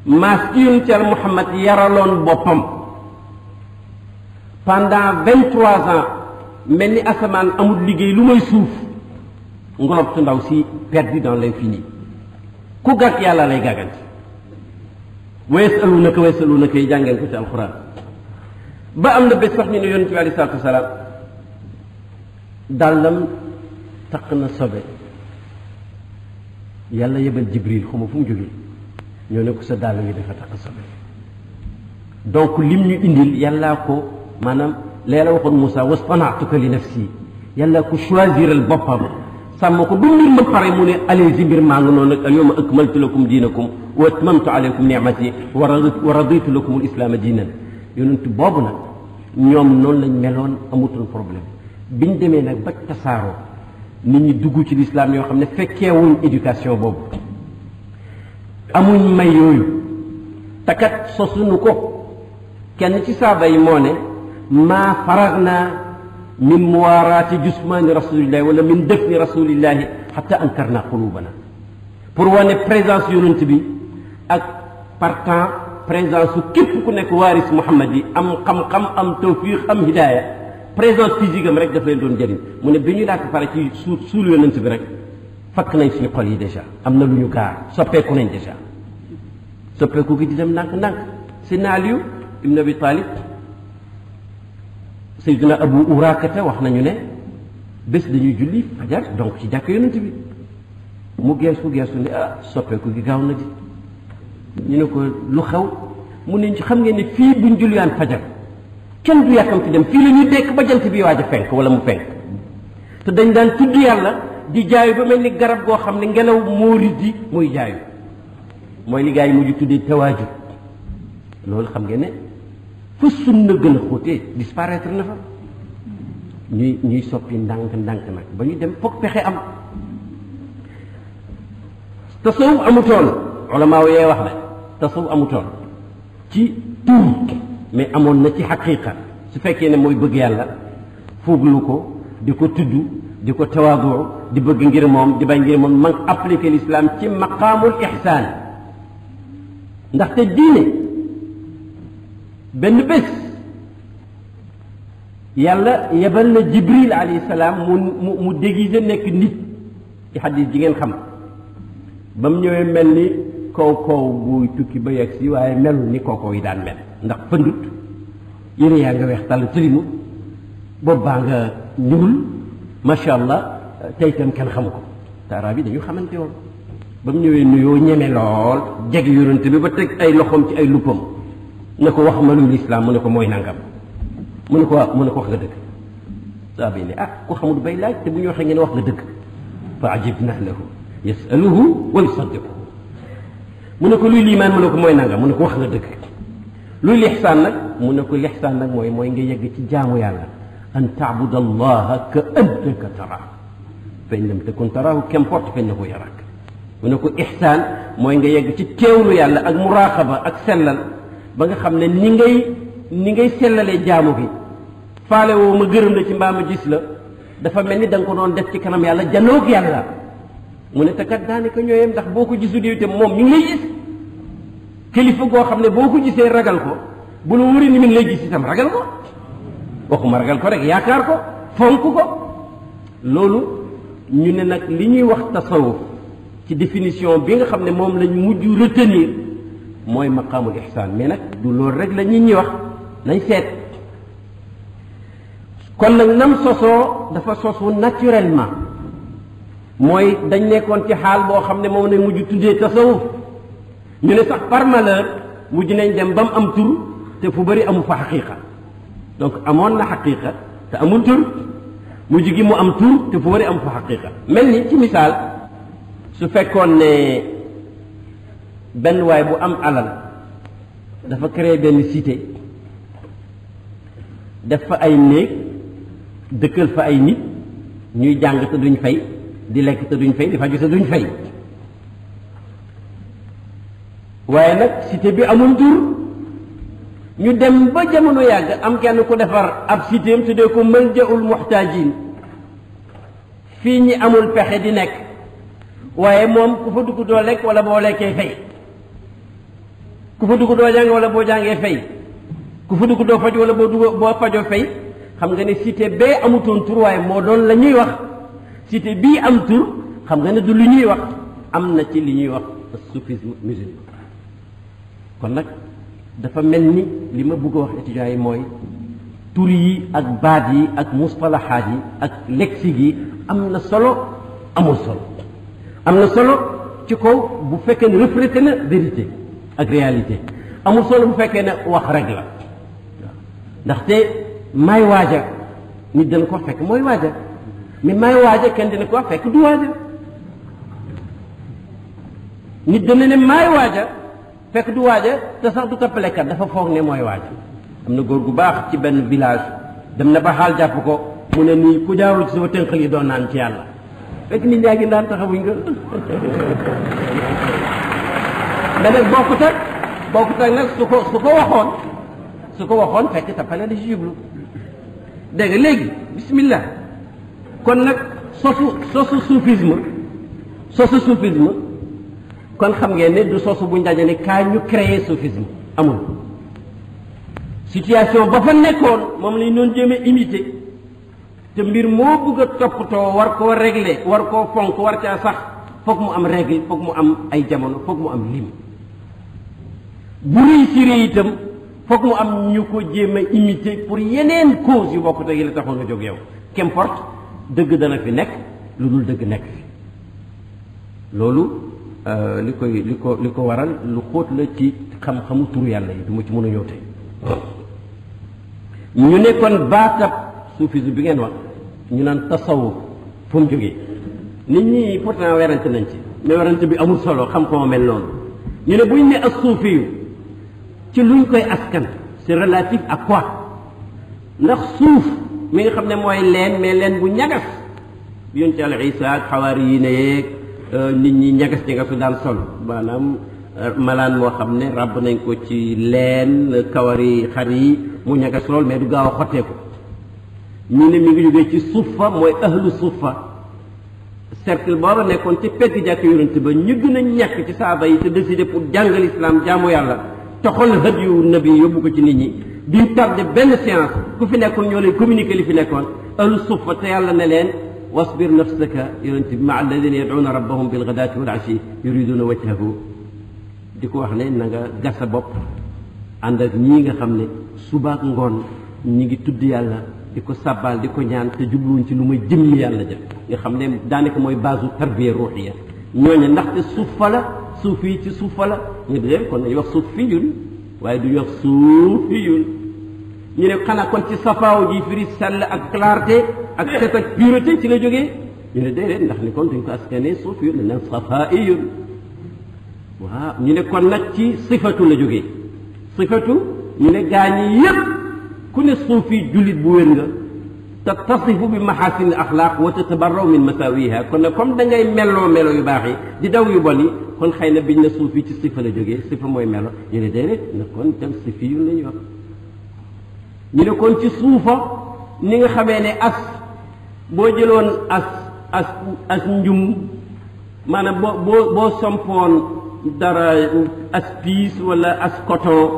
maas ci yonent Yàlla Muhammad yaraloon boppam pendant 23 ans mel ni asamaan amul liggéey lu may suuf ngolob su ndaw si perdu dans l'infini ku gàtt yàlla lay gàggante weesalunaka yi jàngeen ko ci alxuraan ba am na bés sax ñu ne yonent bi aleyhi salaatu wasalaam dàllam taq na sobe yàlla yebal jibril xuma fu mu jógee ñoo ne ko sa dàll yi dafa taq sobe donc lim ñu indil yàllaa ko maanaam leela waxoon Moussa wasfanaatuka li nafsi yàllaa ko choisiral boppam sàmm ko ba mbir ma pare mu ne allez-y mbir maa ngi noonu nag al yawma akmaltu lakum diinakum wa atmamtu alaykum ni'mati wa raditu lakum al islaama diinan yonent boobu nag ñoom noonu lañ meloon amutoon problème biñ demee nag ba tasaaroo nit ñi dugg ci lislaam yoo xam ne fekkeewuñ éducation boobu amuñ may yooyu takat sosuñu ko kenn ci saaba yi moo ne maa faragna min muwaaraati jusmaani rasulillahi wala min dëfni rasulillahi xatta ankarna qulubana pour wane présence yonent bi ak par temps présence su képp ku nekk waaris Muhammad yi am xam-xam am tawfiq am hidaaya présence physique am rek daf leen doon jëriñ mu ne bi ñu laata pare ci suul yonent bi rek fakk nañ suñu xol yi déjà am na lu ñu gaar soppeeku nañ déjà soppeeku gi di dem ndànk-ndànk Seydina Aliyu ibn Abi Talib Seydina Abu Urakata wax nañu ne bés dañuy julli fajar donc ci jàkk yonent bi mu geesu ne soppeeku gi gaaw na di ñu ne ko lu xew mu ne xam ngeen ne fii buñ julliyaan fajar kenn du yàkkamti dem fii la ñuy dekk ba jant bi waaj a fenk wala mu fenk te dañ daan tudd yàlla di jaayu ba mel ni garab goo xam ne ngelaw moo riddi muy jaayu mooy li gaa yi mujj tuddee tawaajud loolu xam ngeen ne fa sunna gën a xóotee disparaître na fa ñuy soppi ndànk nag ba ñu dem foog pexe am tasawuf amutoon ulamaaw yee wax la tasawuf amutoon ci tur mais amoon na ci xaqiqa su fekkee ne mooy bëgg yàlla fuuglu ko di ko tudd di ko tawaadu di bëgg ngir moom di bañ ngir moom man appliqué l'islam ci maqaamul ihsaan ndaxte diine benn bés yàlla yebal na jibril alayhi salaam mu déguisé nekk nit ci xadis ji ngeen xam ba mu ñëwee mel ni kaw buy tukki ba yegg si waaye melul ni kaw yi daan mel ndax fëndut yére yaa nga weex tàll tëlimu boobu baa nga ñuul macha allah tey itam kenn xamu ko te arab yi dañu xamante woon ba mu ñëwee nuyoo ñeme lool jeg yonent bi ba teg ay loxoom ci ay luppam ne ko wax ma luy lislaam mu ne ko mooy nangam mu ne ko waaw mu ne ko wax nga dëgg saaba yi ne ku xamul bay laaj te bu ñu waxee ngeen wax nga dëgg fa ajibna lahu yasaluhu wa yusaddiquhu mu ne ko luy liimaan mu ne ko mooy nangam mu ne ko wax nga dëgg luy lixsaan nag mu ne ko lixsaan nag mooy nga yegg ci jaamu yàlla an taabuda allaha ka annaka taraahu fa in lam takun taraahu qu'importe fa innahu yaraak mu ne ko ixsaan mooy nga yegg ci teewlu yàlla ak muraqaba ak sellal ba nga xam ne ni ngay sellalee jaamu gi faale woo ma gërëm la ci mbaa ma gis la dafa mel ni da nga ko doon def ci kanam yàlla janoog yàlla mu ne te kat daanaka ñooyam ndax boo ko gisul yow itam moom ñu ngi lay gis kilifa goo xam ne boo ko gisee ragal ko bu la wóoree ni mi ngi lay gis itam ragal ko waxuma ragal ko rek yaakaar ko fonk ko loolu ñu ne nag li ñuy wax tasawuf ci définition bi nga xam ne moom lañ mujj retenir mooy maqaamul ihsaan mais nag du loolu rek la nit ñi wax nañ seet kon nag nam sosoo dafa sosu naturellement mooy dañ nekkoon ci xaal boo xam ne moom ne mujj tuddee tasawuf ñu ne sax par malheur mujj nañ dem ba mu am tur te fu bëri amu fa xaqiiqa donc amoon na xaqiiqa te amul tur mujj gi mu am tur te fu bëri amu fa xaqiiqa mel ni ci misaal su fekkoon ne benn waay bu am alal dafa créé benn cité def fa ay néeg dëkkal fa ay nit ñuy jàng te duñ fay di lekk te duñ fay di faju te duñ fay waaye nag cité bi amul tur ñu dem ba jamono yàgg am kenn ku defar ab citéem tuddee ko maljaul muhtajin fii ñi amul pexe di nekk waaye moom ku fa dugg doo lekk wala boo lekkee fay ku fa dugg doo jàng wala boo jàngee fay ku fa dugg doo faj wala boo fajoo fay xam nga ne cité bee amutoon tur waaye moo doon la ñuy wax cité bii am tur xam nga ne du lu ñuy wax am na ci li ñuy wax soufisme musulman kon nag dafa mel ni li ma bëgg a wax étudiants yi mooy tur yi ak baat yi ak mustalahaat yi ak lexique yi am na solo amul solo am na solo ci kaw bu fekkee ne reflété na vérité ak réalité amul solo bu fekkee ne wax rek la ndaxte may waaja nit dana ko fekk mooy waaja mais may waaja kenn dina ko fekk du waaja nit dana ne may waaja fekk du waaja te sax du tappalekat dafa foog ne mooy waaja am na góor gu baax ci benn village dem na ba xaal jàpp ko mu ne nii ku jaarul ci sama tënqal yi doon naan ci yàlla fekk nit ñaa ngi naan taxawuñ nga mais nag bokkut ak nag su ko waxoon fekk tappale la ci jublu dégg nga léegi bismillah kon nag sosu soufisme kon xam ngeen ne du sosu bu ndaje ne kaa ñu créer soufisme amul situation ba fa nekkoon moom lañ doon jéem a imiter te mbir moo bëgg a toppatoo war koo régler war koo fonk war caa sax foog mu am règle foog mu am ay jamono foog mu am lim bu réussir itam foog mu am ñu ko jéem a imiter pour yeneen cause yu bokkut ak yi la taxoon nga jóg yow qu'importe dëgg dana fi nekk lu dul dëgg nekk fi loolu li ko waral lu xóot la ci xam-xamu turu yàlla yi du ma ci mën a ñëw tey ñu nekkoon baatab soufisme bi ngeen wax ñu naan tasawuf fu mu jógee nit ñi pourtant werante nañ ci mais werante bi amul solo xam ko ma mel noonu ñu ne buñ ne as suufiyu ci luñ koy askan c'est relatif à quoi ndax suuf mi nga xam ne mooy leen mais leen bu ñagas bi yoon ci Yàlla Isa ak xawaari yi ne yeeg nit ñi ñagas-ñagasu daan sol maanaam malaan moo xam ne ràbb nañ ko ci leen kawari xar yi mu ñagas lool mais du gaaw a xotteeku ñu ne mi ngi jógee ci suffa mooy ahlu suffa cercle booba nekkoon ci pegg jàkk yonent ba ñu gën a ñàkk ci saaba yi te décidé pour jàngal islam jaamu yàlla toxal hëd yu nabi yóbbu ko ci nit ñi duñ tardé benn séance ku fi nekkoon ñoo lay communiquer li fi nekkoon ahlu suffa te yàlla ne leen wasbir nafsaka yonent bi maa alladina yad'una rabbahum bilghadaati wal ashi yuriduna wajhahu di ko wax ne na nga gas sa bopp ànd ak ñii nga xam ne subaak ngoon ñi ngi tudd yàlla di ko sàbbaal di ko ñaan te jubluwuñ ci lu may jëmmi yàlla jëf nga xam ne daanaka mooy base tarbiya ruuxiya ñooñu ndaxte suufa la suuf yi ci suufa la ñu dee kon nañu wax suufiyun waaye duñu wax suufiyun ñu ne xanaa kon ci safaaw ji firi sell ak clarté ak set ak pureté ci la jógee ñu ne déedéet ndax ni kon duñ ko askane suufiyun dañ naan safaiyun waaw ñu ne kon nag ci sifatu la jógee sifatu ñu ne gaañi yépp ku ne suufi jullit bu wér nga te tasifu bi mahasin axlaaq wa tatabarraw min masawiha kon nag comme da ngay melloo melo yu baax yi di daw yu bon yi kon xëy na biñ ne suufi ci sifa la jógee sifa mooy melo ñu ne déedéet na kon tam sifi yu la ñuy wax ñu ne kon ci suufa ni nga xamee ne as boo jëloon as njum maanaam boo sompoon dara as piis wala as coton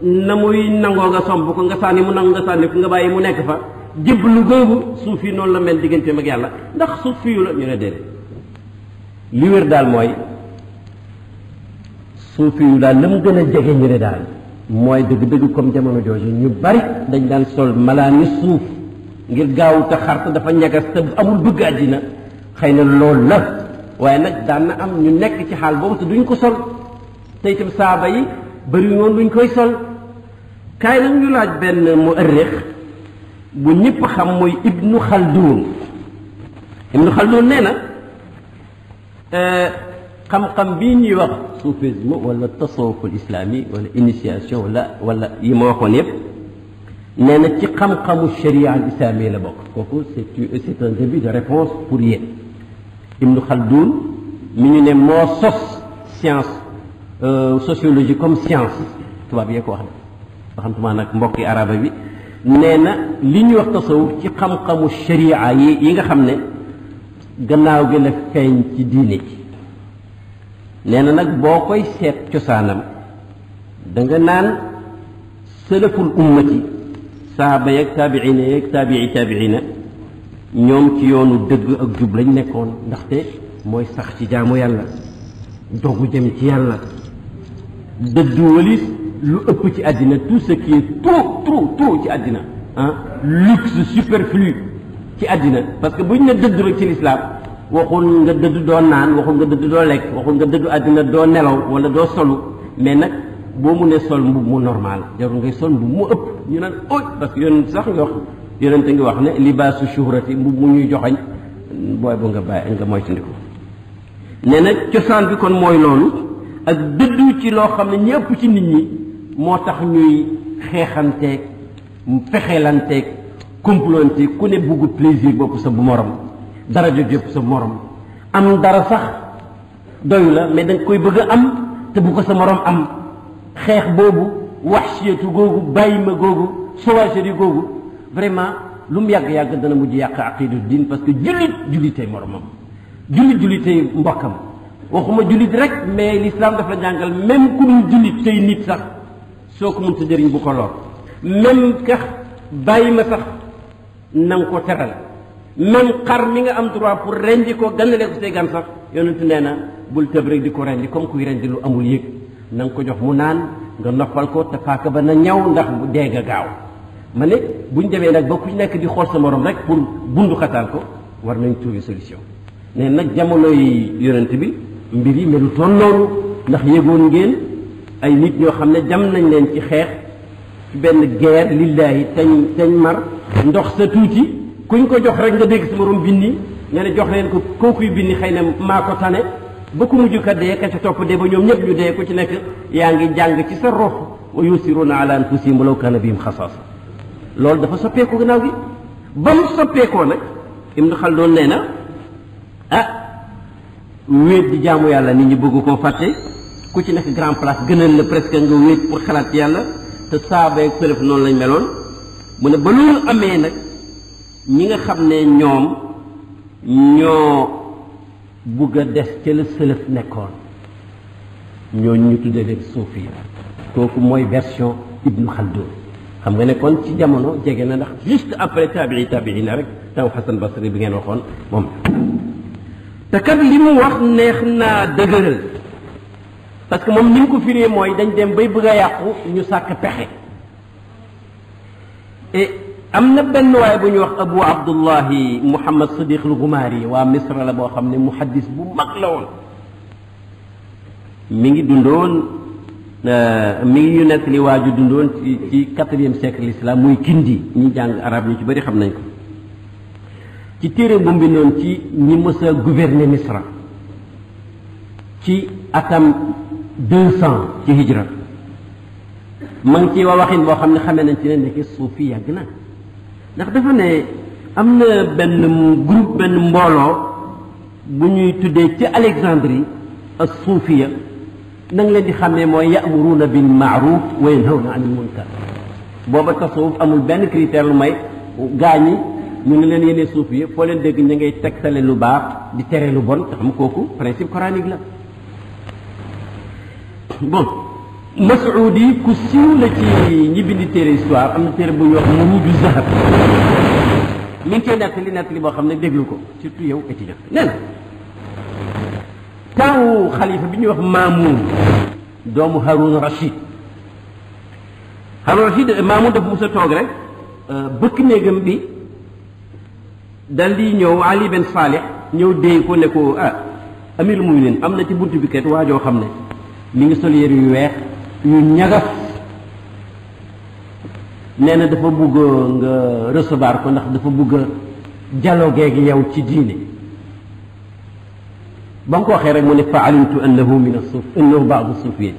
na muy nangoo nga somp ko nga sànni mu nangu nga sànni ko nga bàyyi mu nekk fa jébbalu googu suuf yi noonu la mel digganteem ak yàlla ndax suuf yu la ñu ne déedéet li wér daal mooy suufi yu daal la mu gën a jege ñu ne daal mooy dëgg-dëgg comme jamono jooju ñu bari dañ daan sol malaani suuf ngir gaaw te xarte dafa ñagas te amul bëgg àddina xëy na loolu la waaye nag daan na am ñu nekk ci xaal boobu te duñ ko sol te itam saaba yi bëri woon duñ koy sol kaay nag ñu laaj benn mu'arrix bu ñëpp xam mooy Ibnu Khaldun nee na xam-xam bii ñuy wax soufisme wala tasawuful islami wala initiation wala yi ma waxoon yëpp nee na ci xam-xamu sharia al islami la bokk kooku c'est un début de réponse pour yéen Ibnu Khaldun mi ñu ne moo sos science sociologie comme science tubaab yee ko wax ne xamtuma nag mbokki araba bi nee na li ñuy wax tasawuf ci xam-xamu sharia yi nga xam ne gannaaw gi la feeñ ci diine ji nee na nag boo koy seet cosaanam da nga naan salaful ummati saaba yeeg taabiina yeeg taabiina ñoom ci yoonu dëgg ak jub lañ nekkoon ndaxte mooy sax ci jaamu yàlla dogu jëm ci yàlla dëddu walis lu ëpp ci àddina tout ce qui est trop ci àddina luxe superflu ci àddina parce que buñ ne dëdd rek ci lislaam waxul nga dëdd doo naan waxul nga dëdd doo lekk waxul nga dëddu àddina doo nelaw wala doo solu mais nag boo mu ne sol mbub mu normal jarul ngay sol mbub mu ëpp ñu naan oy parce que yonent sax nga wax yonente ngi wax ne libaasu shuhrati mbub mu ñuy joxañ booy bu nga bàyyi nga moytandiku nee na cosaan bi kon mooy loolu ak dëddu ci loo xam ne ñi ëpp ci nit ñi moo tax ñuy xeexanteeg fexeelanteeg complonté ku ne bugg plaisir bopp sa bu morom dara jot yëpp sa morom am dara sax doyu la mais danga koy bëgg a am te bu ko sa morom am xeex boobu waxsiyatu googu bàyyi ma googu sauvagerie googu vraiment lu mu yàgg-yàgg dana mujj yàq aqidu diin parce que jullitay moromam jullitay mbokkam waxuma jullit rek mais l'islam dafa jàngal même ku dul jullit tey nit sax soo ko mënta jëriñ bu ko lor même kax bàyyi ma sax na nga ko teral même xar mi nga am droit pour rendi ko ganale ko say gan sax yonentu nee na bul tëb rek di ko rendi comme kuy rendi lu amul yëg na nga ko jox mu naan nga noppal ko te paaka ba na ñaw ndax bu dee nga gaaw ma ne buñ demee nag ba ku nekk di xool sa morom rek pour bundu xataal ko war nañ trouver solution ne nag jamonoy yonent bi mbir yi melu toon noonu ndax yëgoon ngeen ay nit ñoo xam ne jam nañ leen ci xeex ci benn guerre lillahi teñ mar ndox sa tuuti kuñ ko jox rek nga dégg sa morom binni nga ne jox leen ko kookuy binni xëy na maa ko tane ba ku mujj ka dee ka ca topp dee ba ñoom ñëpp ñu dee ku ci nekk yaa ngi jàng ci sa ruux wa yusiruna ala anfusihim walaw kana bihim xasaasa loolu dafa soppeeku gannaaw gi ba mu soppeekoo nag Ibnu Khaldun nee na wéet di jaamu yàlla nit ñi bëgg koo fàtte ku ci nekk grand place gënal la presque nga wéet pour xalaat yàlla te saaba ak sëlëf noonu lañ meloon mu ne ba loolu amee nag ñi nga xam ne ñoom ñoo bugg a des ca la sëlëf nekkoon ñooñu ñu tuddee leen suufi kooku mooy version Ibnu Khaldun xam nga ne kon ci jamono jege na ndax juste après tabiina rek taw Hasan Basri bi ngeen waxoon moom te kat li mu wax neex naa dëgëral parce que moom ni mu ko firee mooy dañ dem bay bëgg a yàqu ñu sàkk pexe et am na benn waaye bu ñuy wax Abu Abdullahi Muhammad Sadiq al-Ghumari waa Misra la boo xam ne muhaddis bu mag la woon mi ngi dundoon mi ngi ñu nekk li waaju dundoon ci 4e siècle l'islam muy Kindi ñi jàng arab ñu ci bëri xam nañ ko ci téere bu mu bindoon ci ñi mës a gouverner Misra ci atam 200 ci hijra ma ngi ci waxin boo xam ne xamee nañ ci ne ndeke suufi yàgg na ndax dafa ne am na benn groupe benn mbooloo bu ñuy tuddee ci Alexandrie as suufiya na nga leen di xàmmee mooy ya'muruna bil ma'ruf wa yanhawna 'anil munkar booba tasawuf amul benn critère lu may gaañi ñu ngi leen yéene suufiya foo leen dégg ñu ngay tegtale lu baax di tere lu bon te xam kooku principe coranique la bon Mas'udi ku siiw la ci ñi bindi téere histoire am na téere bu ñuy wax Muruuju Zahab mi ngi koy nettali boo xam ne déglu ko surtout yow étudiant nee na temps xalifa bi ñuy wax doomu Haroun Rachid. Haroun Rachid Maamun dafa mos a toog rek bëkk néegam bi dal di ñëw Ali Ben Salih ñëw déy ko ne ko amirul mu'minin am na ci buntu bi kat waajoo xam ne mi ngi sol yére yu weex yu ñagas nee na dafa bugg nga recevoir ko ndax dafa bugg a dialogue ak yow ci diine ba mu ko waxee rek mu ne fa alimtu annahu min as-suf innahu ba'du as-sufiyya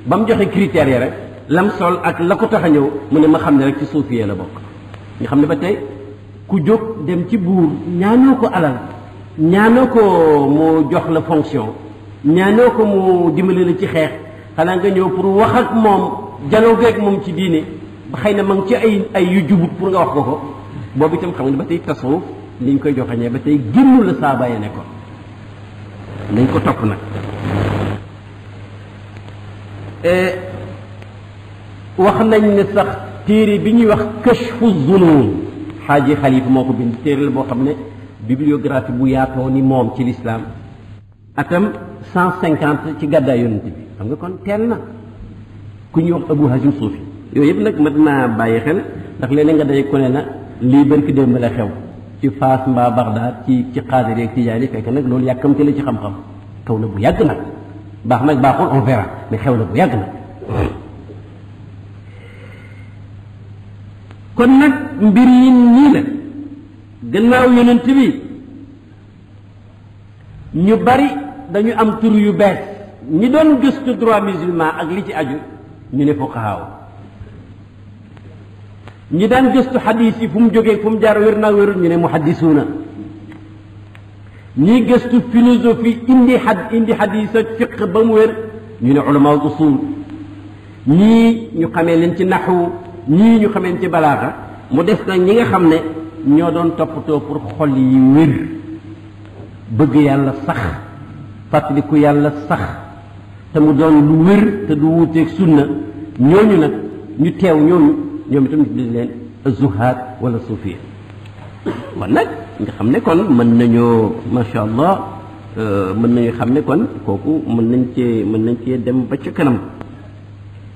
ba mu joxe critères yi rek lam sol ak la ko tax a ñëw mu ne ma xam ne rek ci suufiyee la bokk nga xam ne ba tey ku jóg dem ci buur ñaanoo ko alal ñaanoo ko mu jox la fonction ñaanoo ko mu dimbali la ci xeex xanaa nga ñëw pour wax ak moom dialogue ak moom ci diine ba xëy na ma ngi ci ay yu jubut pour nga wax ko boobu itam xam nga ne ba tey tasawuf liñ koy joxañee ba tey génnu la saaba ya nekkoon nañ ko topp nag wax nañ ne sax téere bi ñuy wax kashfu zunun xaaji xalifa moo ko bind téere la boo xam ne bibliographie bu yaatoo ni moom ci l'islam atam 150 ci gàddaay yonent bi xam nga kon teel na ku ñuy wax Abu Hashim Suufi yooyu yëpp nag mat naa bàyyi xel ndax léeg-léeg nga daje ko ne na lii barki démb la xew ci Faas mbaa Bagdad ci Qaadir ak Tijaani fekk nag loolu yàkkamte la ci xam-xam xew na bu yàgg nag baax nag baaxul on verra mais xew na bu yàgg nag kon nag mbir yi nii la gannaaw yonent bi ñu bari dañu am tur yu bees ñi doon gëstu droit musulman ak li ci aju ñu ne fuqahaaw ñi daan gëstu xadiis yi fu mu jógee fu mu jaar wér naa wérul ñu ne muhaddisuuna ñi gëstu philosophie indi xadiis ak fiq ba mu wér ñu ne ulama usul ñii ñu xamee leen ci naxwu ñii ñu xamee ci balaaxa mu des nag ñi nga xam ne ñoo doon toppatoo pour xol yi wér bëgg yàlla sax fàttaliku yàlla sax te mu doon lu wér te du wuuteeg sunna ñooñu nag ñu teew ñooñu ñoom itam di leen zuhaad wala suufiya kon nag nga xam ne kon mën nañoo macha allah mën nañu xam ne kon kooku mën nañ cee dem ba ca kanam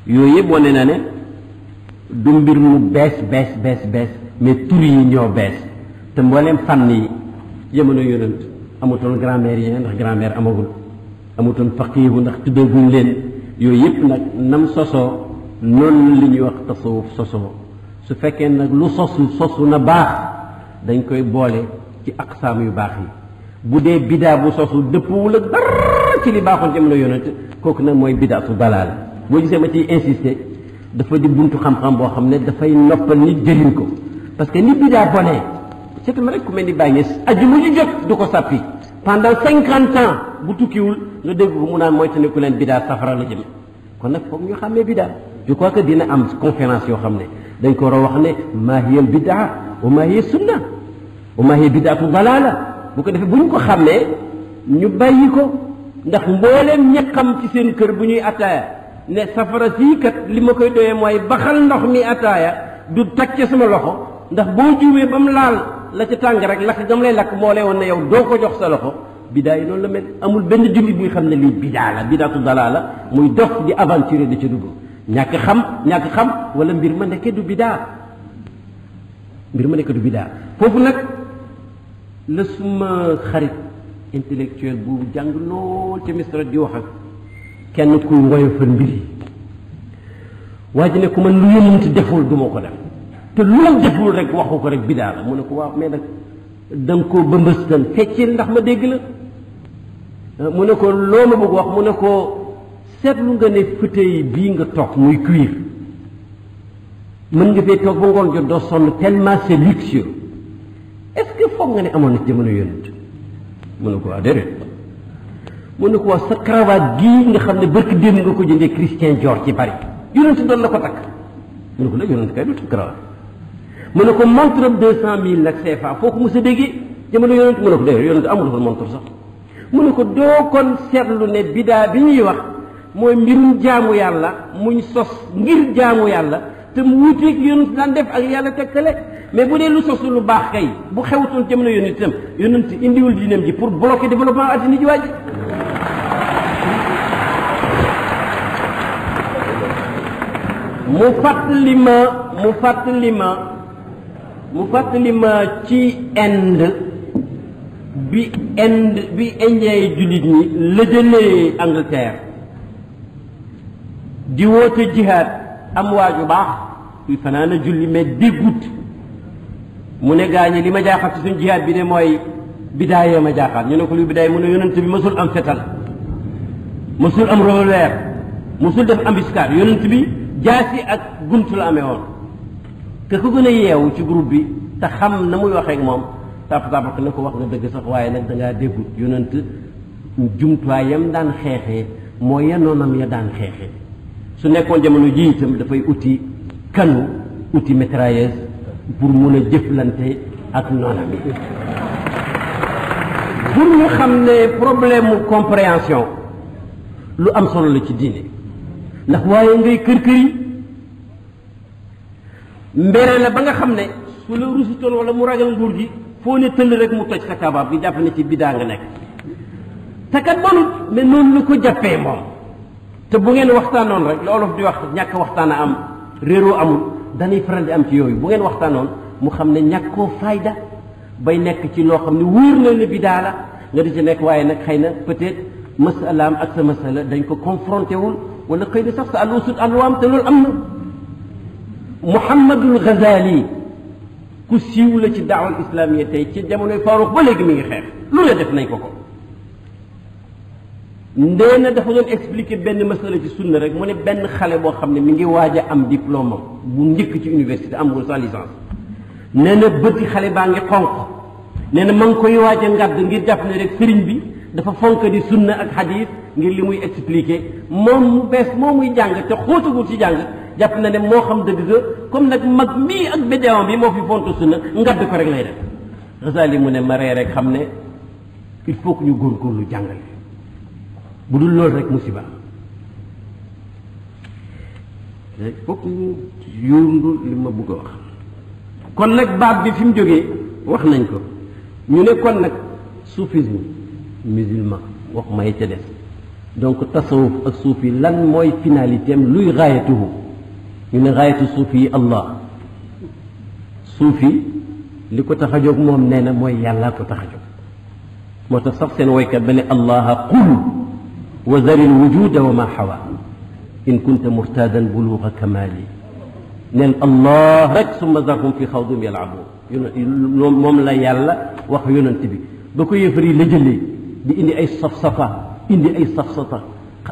yooyu yëpp wane na ne du mbir mu bees mais tur yi ñoo bees te mbooleem fànn yi jamono yonent amutoon grammairien ndax grammaire amagul amutoon faqiihu ndax tuddaguñ leen yooyu yëpp nag nam sosoo noonu li ñuy wax tasawuf sosoo su fekkee nag lu sosu na baax dañ koy boole ci aqsaam yu baax yi bu dee bidaa bu sosu dëppwul ak dara ci li baaxoon jamono yonent kooku nag mooy bidaa su dalaal boo gisee ma ciy insister dafa di buntu xam-xam boo xam ne dafay noppal nit jëriñ ko parce que ni bidaa bonee c'est rek ku mel ni Baye Niass ajjuma ju jot du ko sàppi pendant 50 ans bu tukkiwul nga dégg ko mu naan mooy te ne ku leen bidaa safara la jëm kon nag foog ñu xàmmee bidaa je crois que dina am conférence yoo xam ne dañ ko war a wax ne maa hiya al bidaa wa maa hiya sunna wa maa hiya bidaatu dalaala bu ko defee bu ñu ko xàmmee ñu bàyyi ko ndax mbooleem ñi xam ci seen kër bu ñuy ataaya ne safara sii kat li ma koy doyee mooy baxal ndox mi ataaya du tag ca sama loxo ndax boo juumee ba mu laal la ca tàng rek lakk gam lay lakk moo lay woon ne yow doo ko jox sa loxo bidaa yi noonu la mel amul benn jullit buy xam ne lii bidaa la bidaatu dalaa la muy dox di aventure di ca dugg ñàkk xam wala mbir ma nekkee du bidaa foofu nag la suma xarit intellectuel bu jàng lool ca Misra di wax ak kenn kuy woyofal mbir yi waa ji ne ku man lu yonent deful du ma ko def te lu la deful rek waxu ko rek bidaa la mu ne ko waaw mais nag da nga koo bëmbëstal feccil ndax ma dégg la mu ne ko loo ma bëgg wax mu ne ko seetlu nga ne fauteuil bii nga toog muy cuir mën nga fee toog ba ngoon jot doo sonn tellement c'est luxueux est-ce que foog nga ne amoon na ci jamono yonent mu ne ko waa déedéet mu ne ko waa sa cravate gii nga xam ne barki démb nga ko jëndee Christian Dior ci Paris yonent doon la ko takk mu ne ko nag yonent kay du takk cravate mu ne ko montre 200,000 nag CFA foo ko mos a déggee jamono yonent mu ne ko déedéet yonent amul fa montre sax mu ne ko doo kon seetlu ne bidaa bi ñuy wax mooy mbirum jaamu yàlla muñ sos ngir jaamu yàlla te mu wuuteeg yonent daan def ak yàlla tegtale mais bu dee lu sosu lu baax kay bu xewutoon jamono yonent itam yonent indiwul diineem ji pour bloquer développement addina ji waa ji mu fàttali ma ci Inde bi indien yi jullit ñi lëjëlee Angleterre di woote jihaad am waaju baax kuy fanaan a julli mais déggut mu ne gaañi li ma jaaxal ci suñ jihaad bi de mooy bidaaya ma jaaxal ñu ne ko luy bidaaya mu ne yonent bi mësul am fetal mësul am revolver mësul def embuscade yonent bi jaasi ak gunt la amee woon te ku gën a yeewu ci groupe bi te xam na muy waxee ak moom tàpp ne ko wax nga dëgg sax waaye nag dangaa déggut yonent jumtuwaayam daan xeexee mooy ya noonam ya daan xeexee su nekkoon jamono ji itam dafay uti kanu uti mitrailleuse pour mun a jëflante ak noonam yi pour ñu xam ne problème mu compréhension lu am solo la ci diine ndax waaye ngay kër-këri mbere la ba nga xam ne su la rusutoon wala mu ragal nguur gi foo ne tëll rek mu toj sa kabaab bi jàpp ne ci bidaa nga nekk te kat bonut mais noonu la ko jàppee moom te bu ngeen waxtaanoon rek la olof di wax ñàkk waxtaan a am réeroo amul dañuy faral di am ci yooyu bu ngeen waxtaanoon mu xam ne ñàkkoo fayda bay nekk ci loo xam ne wóor na ne bidaa la nga di ci nekk waaye nag xëy na peut-être masalaam ak sa masala dañ ko confronté wul wala xëy na sax sa àllu sut àlluwaam te loolu am na Muhammadul Ghazali ku siiw la ci daawal islamiya tey ci jamonoy Faaruq ba léegi mi ngi xeex lu ne def nañ ko ndee na dafa doon expliquer benn masala ci sunna rek mu ne benn xale boo xam ne mi ngi waaj a am diplôme bu njëkk ci université amul sa licence nee na bëti xale baa ngi xonq nee na ma ngi koy waaj a ngadd ngir jàpp ne rek sëriñ bi dafa fonk di sunna ak hadith ngir li muy expliquer moom mu bees moo muy jàng te xóotagul ci jàng jàpp na ne moo xam dëgg ga comme nag mag mii ak bédéwam bi moo fi fontu sunna ngadd ko rek lay def Ghazali mu ne ma ree rek xam ne il faut que ñu góorgóorlu jàngale bu dul loolu rek musiba il faut que ñu yóndu li ma bëgg a wax kon nag baat bi fi mu jógee wax nañ ko ñu ne kon nag soufisme musulman wax may ca des donc tasawuf ak suufi lan mooy finalité am luy gaayatuhu ñu ne gaayatu suufi yi Allah suufi li ko tax a jóg moom nee na mooy yàllaa ko tax a jóg moo tax sax seen woykat ba ne allaha qul wa zaril wujuda wa ma xawa in kunta murtadan buluga kamali neen allah rek summa zarhum fi xawdum yalabuun moom la yàlla wax yonent bi ba ko yëfar yi la jëlee di indi ay safsafa indi ay safsata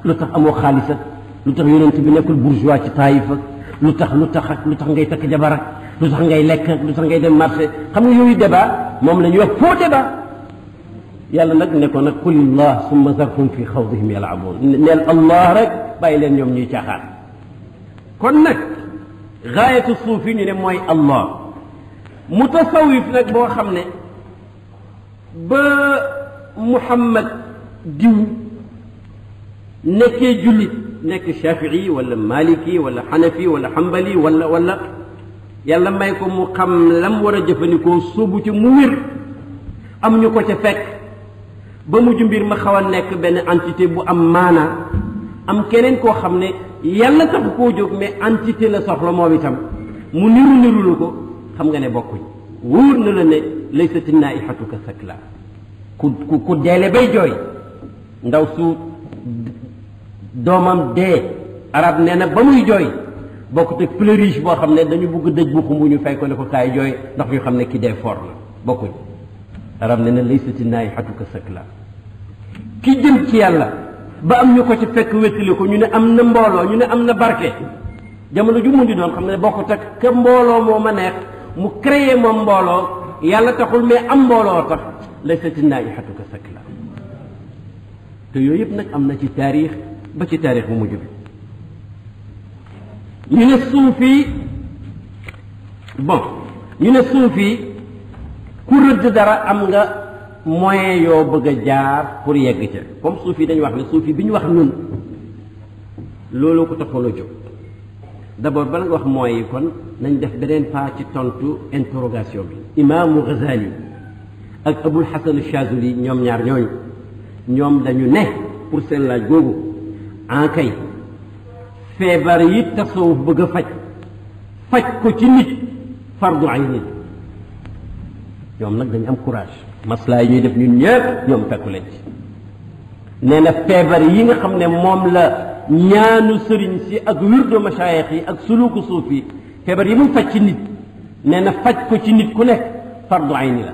lu tax amoo xaalisat lu tax yonent bi nekkul bourgeois ci Taïf ak lu tax ngay takk jabar ak lu tax ngay lekk ak lu tax ngay dem marché xam nga yooyu débat moom la ñuy wax faux débat yàlla nag ne ko nag qulillah summa zarhum fi xawdihim yalabuun neel allah rek bàyyi leen ñoom ñuy caaxaan kon nag gaayatu suufi ñu ne mooy allah mutasawif nag boo xam ne ba Muhammad diw nekkee jullit nekk shafii wala maliki wala xanafi wala xambali wala yàlla may ko mu xam lam war a jëfandikoo sóobu ci mu wér am ñu ko ca fekk ba mujj mbir ma xaw a nekk benn entité bu am maanaa am keneen koo xam ne yàlla taxu koo jóg mais entité la soxla moom itam mu niru la ko xam nga ne bokkuñ wóor na la ne laysat naihatu ka sakla ku deele bay jooy ndaw su doomam dee arab nee na ba muy jooy bokkut ak pleurige boo xam ne dañu bugg dëj bu xumbu ñu fay ko ne ko kaay jooy ndax ñu xam ne ki dee for la bokkuñ arab nee na laysati naihatu ka sakla ki jëm ci yàlla ba am ñu ko ci fekk wéttali ko ñu ne am na mbooloo ñu ne am na barke jamono ju mu di doon xam ne bokkut ak ka mbooloo moo ma neex mu créé moom mbooloo yàlla taxul mais am mbooloo tax laysati naihatu ka sakla te yooyu yëpp nag am na ci taarix ba ci taarix bu mujj bi ñu ne suufi ñu ne suufi ku rëdd dara am nga moyen yoo bëgg a jaar pour yegg ca comme suufi dañu wax ne suufi bi ñu wax ñun loolu ko taxoon a jóg d'abord bala nga wax moyens yi kon nañ def beneen pas ci tontu interrogation bi imaamu Ghazali ak Abul Hasan Chazuli ñoom ñaar ñoom dañu ne pour seen laaj googu en kay feebar yi tasawuf bëgg a faj ko ci nit fardu ayni ñoom nag dañu am courage maslaa yi ñuy def ñun ñëpp ñoom fekku leen ci nee na feebar yi nga xam ne moom la ñaanu sëriñ si ak wirdo masaayix yi ak suluku suuf yi feebar yi muy faj ci nit nee na faj ko ci nit ku nekk fardu ayni la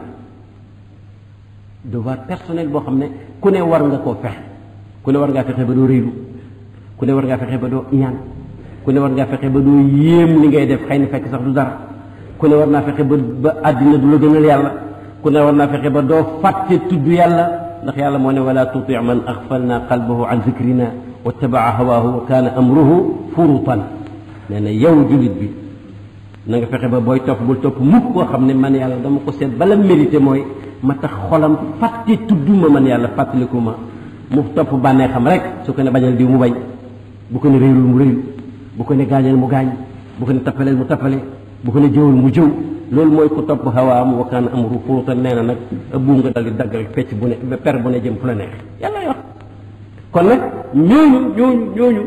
devoir personnel boo xam ne ku ne war nga koo fexe ku ne war ngaa fexe ba doo réylu ku ne war ngaa fexe ba doo iñaan ku ne war ngaa fexe ba doo yéem li ngay def xëy na fekk sax du dara ku ne war naa fexe ba àddina du la gënal yàlla ku ne war naa fexe ba doo fàtte tudd yàlla ndax yàlla moo ne wala tuti man axfalna qalbahu an zikrina wattabaa hawaahu wa kaana amruhu furutan nee na yow julit bi na nga fexe ba booy topp bul topp mukk koo xam ne man yàlla dama ko seet bala mérité mooy ma tax xolam fàtte tudduma man yàlla fàttaliku ma mu topp bànnee xam rek su ko ne bañal diw mu bañ bu ko ne réylul mu réylu bu ko ne gaañal mu gaañ bu ko ne tappaleel mu tappale bu ko ne jëwul mu jëw loolu mooy ku topp hawaam wa kaana amruhu furutan nee na nag buum nga dal di dagg rek fecc bu ne per bu ne jëm fu la neex yàlla wax kon nag ñooñu